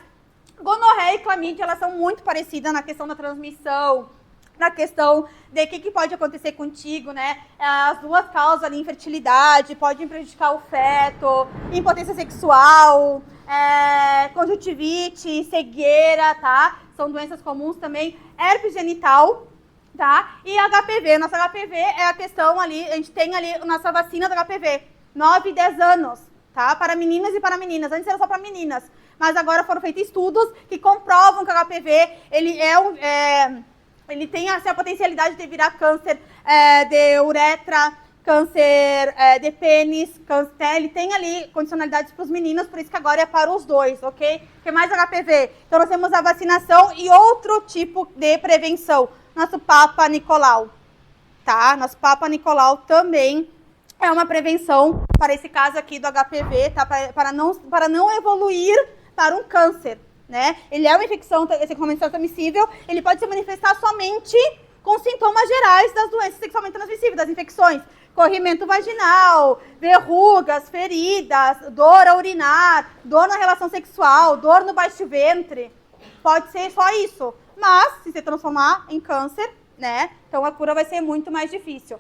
Gonorreia e clamídia, elas são muito parecidas na questão da transmissão, na questão de o que pode acontecer contigo, né? As duas causam ali infertilidade, podem prejudicar o feto, impotência sexual, conjuntivite, cegueira, tá? São doenças comuns também. Herpes genital, tá? E HPV. Nossa HPV é a questão ali, a gente tem ali a nossa vacina do HPV, 9 e 10 anos. Tá? Para meninas e para meninas. Antes era só para meninas. mas agora foram feitos estudos que comprovam que o HPV, ele tem assim, a potencialidade de virar câncer de uretra, câncer de pênis, ele tem ali condicionalidades para os meninos, por isso que agora é para os dois, ok? O que mais HPV? Então nós temos a vacinação e outro tipo de prevenção, nosso Papa Nicolau, tá? Nosso Papa Nicolau também é uma prevenção para esse caso aqui do HPV, tá? Para não evoluir para um câncer, né? Ele é uma infecção sexualmente transmissível, ele pode se manifestar somente com sintomas gerais das doenças sexualmente transmissíveis, das infecções. Corrimento vaginal, verrugas, feridas, dor a urinar, dor na relação sexual, dor no baixo ventre. Pode ser só isso. Mas, se se transformar em câncer, né? Então a cura vai ser muito mais difícil.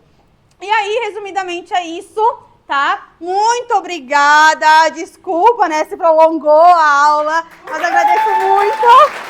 E aí, resumidamente, é isso, tá? Muito obrigada. Desculpa, né, se prolongou a aula, mas agradeço muito.